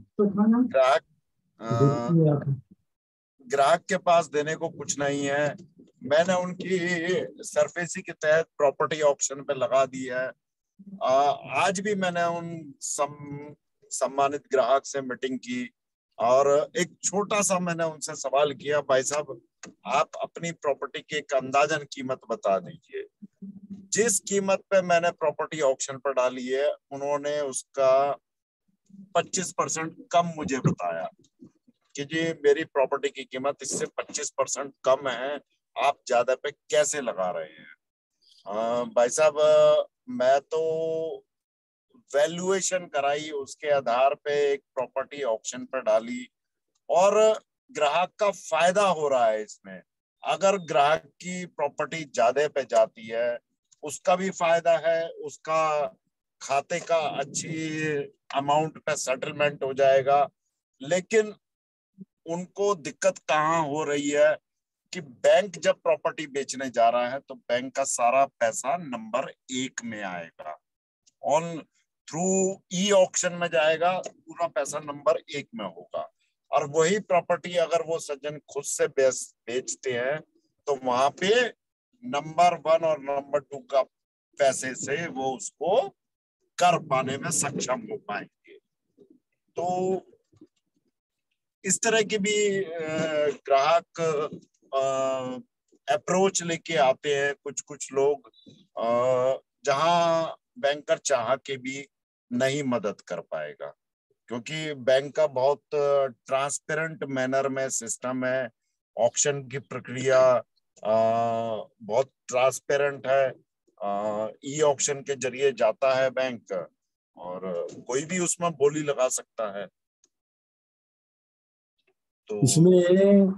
ग्राहक के पास देने को कुछ नहीं है। मैंने उनकी सरफेसी के तहत प्रॉपर्टी ऑप्शन पे लगा दी है। आज भी मैंने उन सम्मानित ग्राहक से मीटिंग की और एक छोटा सा मैंने उनसे सवाल किया, भाई साहब आप अपनी प्रॉपर्टी की एक अंदाजन कीमत बता दीजिए। जिस कीमत पे मैंने प्रॉपर्टी ऑप्शन पर डाली है उन्होंने उसका 25% कम मुझे बताया कि जी मेरी प्रॉपर्टी की कीमत इससे 25% कम है, आप ज्यादा पे कैसे लगा रहे हैं। भाई साहब, मैं तो वैल्यूएशन कराई, उसके आधार पे एक प्रॉपर्टी ऑक्शन पर डाली और ग्राहक का फायदा हो रहा है इसमें। अगर ग्राहक की प्रॉपर्टी ज्यादा पे जाती है उसका भी फायदा है, उसका खाते का अच्छी अमाउंट पे सेटलमेंट हो जाएगा। लेकिन उनको दिक्कत कहाँ हो रही है कि बैंक जब प्रॉपर्टी बेचने जा रहा है तो बैंक का सारा पैसा नंबर 1 में आएगा, ऑन थ्रू ई ऑक्शन में जाएगा, पूरा पैसा नंबर 1 में होगा। और वही प्रॉपर्टी अगर वो सज्जन खुद से बेचते हैं तो वहां पे नंबर 1 और नंबर 2 का पैसे से वो उसको कर पाने में सक्षम हो पाएंगे। तो इस तरह के भी ग्राहक अप्रोच लेके आते हैं कुछ कुछ लोग, जहां बैंकर चाह के भी नहीं मदद कर पाएगा, क्योंकि बैंक का बहुत ट्रांसपेरेंट मैनर में सिस्टम है। ऑक्शन की प्रक्रिया बहुत ट्रांसपेरेंट है। ई ऑक्शन के जरिए जाता है बैंक और कोई भी उसमें बोली लगा सकता है। तो इसमें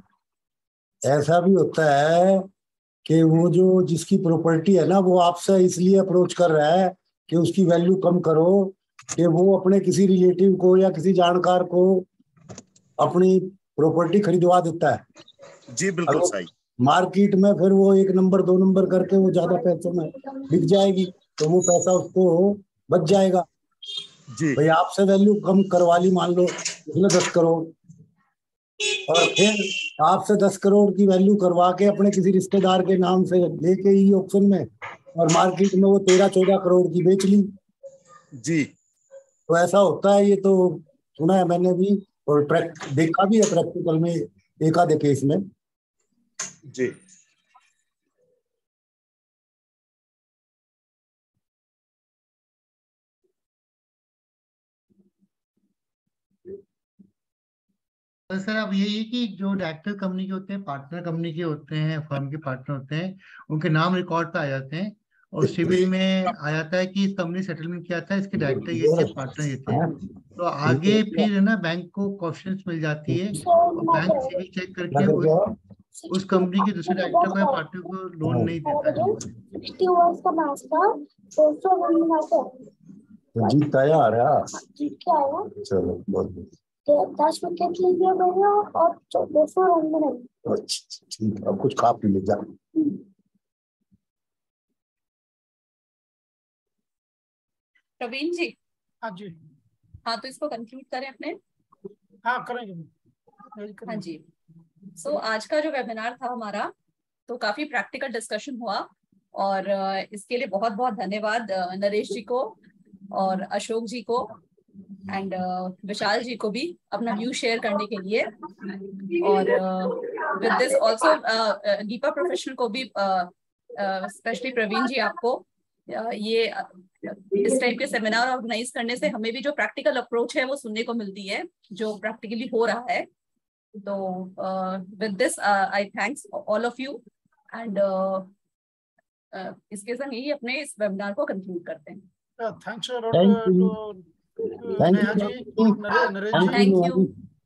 ऐसा भी होता है कि वो जो जिसकी प्रॉपर्टी है ना वो आपसे इसलिए अप्रोच कर रहा है कि उसकी वैल्यू कम करो, कि वो अपने किसी रिलेटिव को या किसी जानकार को अपनी प्रॉपर्टी खरीदवा देता है। जी बिल्कुल सही। मार्केट में फिर वो 1 नंबर 2 नंबर करके वो ज्यादा पैसों में बिक जाएगी तो वो पैसा उसको बच जाएगा। जी भाई आपसे वैल्यू कम करवा ली, मान लो उसने 10 करोड़, और फिर आपसे 10 करोड़ की वैल्यू करवा के अपने किसी रिश्तेदार के नाम से लेके ई ऑक्शन में, और मार्केट में वो 13-14 करोड़ की बेच ली। जी तो ऐसा होता है, ये तो सुना है मैंने भी और देखा भी है प्रैक्टिकल में एक आधे केस में। जी तो सर अब यही है कि जो डायरेक्टर कंपनी के होते हैं, पार्टनर कंपनी के होते हैं, फर्म के पार्टनर होते हैं, उनके नाम रिकॉर्ड पे आ जाते हैं और सिविल में आ जाता है कि इस कंपनी सेटलमेंट किया था, इसके डायरेक्टर ये थे, पार्टनर ये थे। तो आगे फिर है ना बैंक को कॉन्फिडेंस मिल जाती है और बैंक सिविल चेक करके उस कंपनी के दूसरे डायरेक्टर को या पार्टनर को लोन नहीं देता है। जीत तैयार है। चलो बहुत 10 विकेट लीजिए मैंने और 200 रन में। ठीक है, अब कुछ खा पी ले जा। प्रवीण जी। हाँ जी। हाँ तो इसको कंक्लूड करें अपने। हाँ करेंगे। हाँ जी। सो आज का जो वेबिनार था हमारा, तो काफी प्रैक्टिकल डिस्कशन हुआ और इसके लिए बहुत बहुत धन्यवाद नरेश जी को और अशोक जी को एंड विशाल जी को भी अपना व्यू शेयर करने के लिए। और with this also Deepa professional को भी स्पेशली प्रवीण जी आपको ये इस टाइप के सेमिनार ऑर्गेनाइज करने से हमें भी जो प्रैक्टिकल अप्रोच है वो सुनने को मिलती है, जो प्रैक्टिकली हो रहा है। तो with this I thanks all of you and इसके संग ही अपने इस वेबिनार को कंक्लूड करते हैं। Thanks Neha ji, Naresh ji,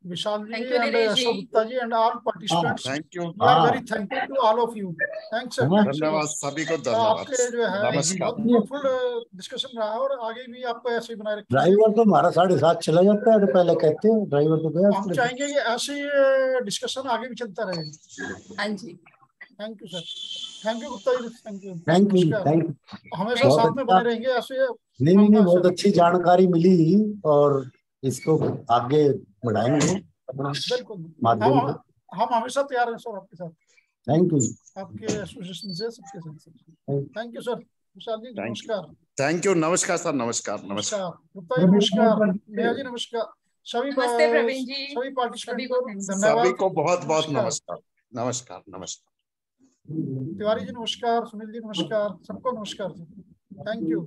Vishal ji and Ashok Gupta ji and all participants. Thank you. We are very thankful to all of you. Thanks sir. धन्यवाद सभी को, धन्यवाद। आपके जो है बहुत फ्रूटफुल डिस्कशन रहा और आगे भी आपको ऐसे ही बनाए रखेंगे। ड्राइवर तो हमारा 7:30 चला जाता है तो पहले कहते हैं ड्राइवर तो गया। हम चाहेंगे कि ऐसे डिस्कशन आगे भी चलता रहे। हाँ जी। Thank you sir. Thank you Gupta ji. Thank you. Thank you. हमेशा साथ में बने रहेंगे ऐसे। नहीं बहुत अच्छी जानकारी मिली और इसको आगे बढ़ाएंगे माध्यम से। हम हमेशा तैयार हैं सर आपके साथ। Thank you. आपके एसोसिएशन से सबके साथ। Thank you sir. Vishal ji नमस्कार। Thank you. नमस्कार सर। नमस्कार। नमस्कार गुप्ता जी नमस्कार। नेहा जी नमस्कार। सभी प्रवीण जी, सभी पार्टिसिपेंट को धन्यवाद। सभी को बहुत बहुत नमस्कार। नमस्कार। नमस्कार। तिवारी जी नमस्कार। सुनील जी नमस्कार। सबको नमस्कार। Thank you.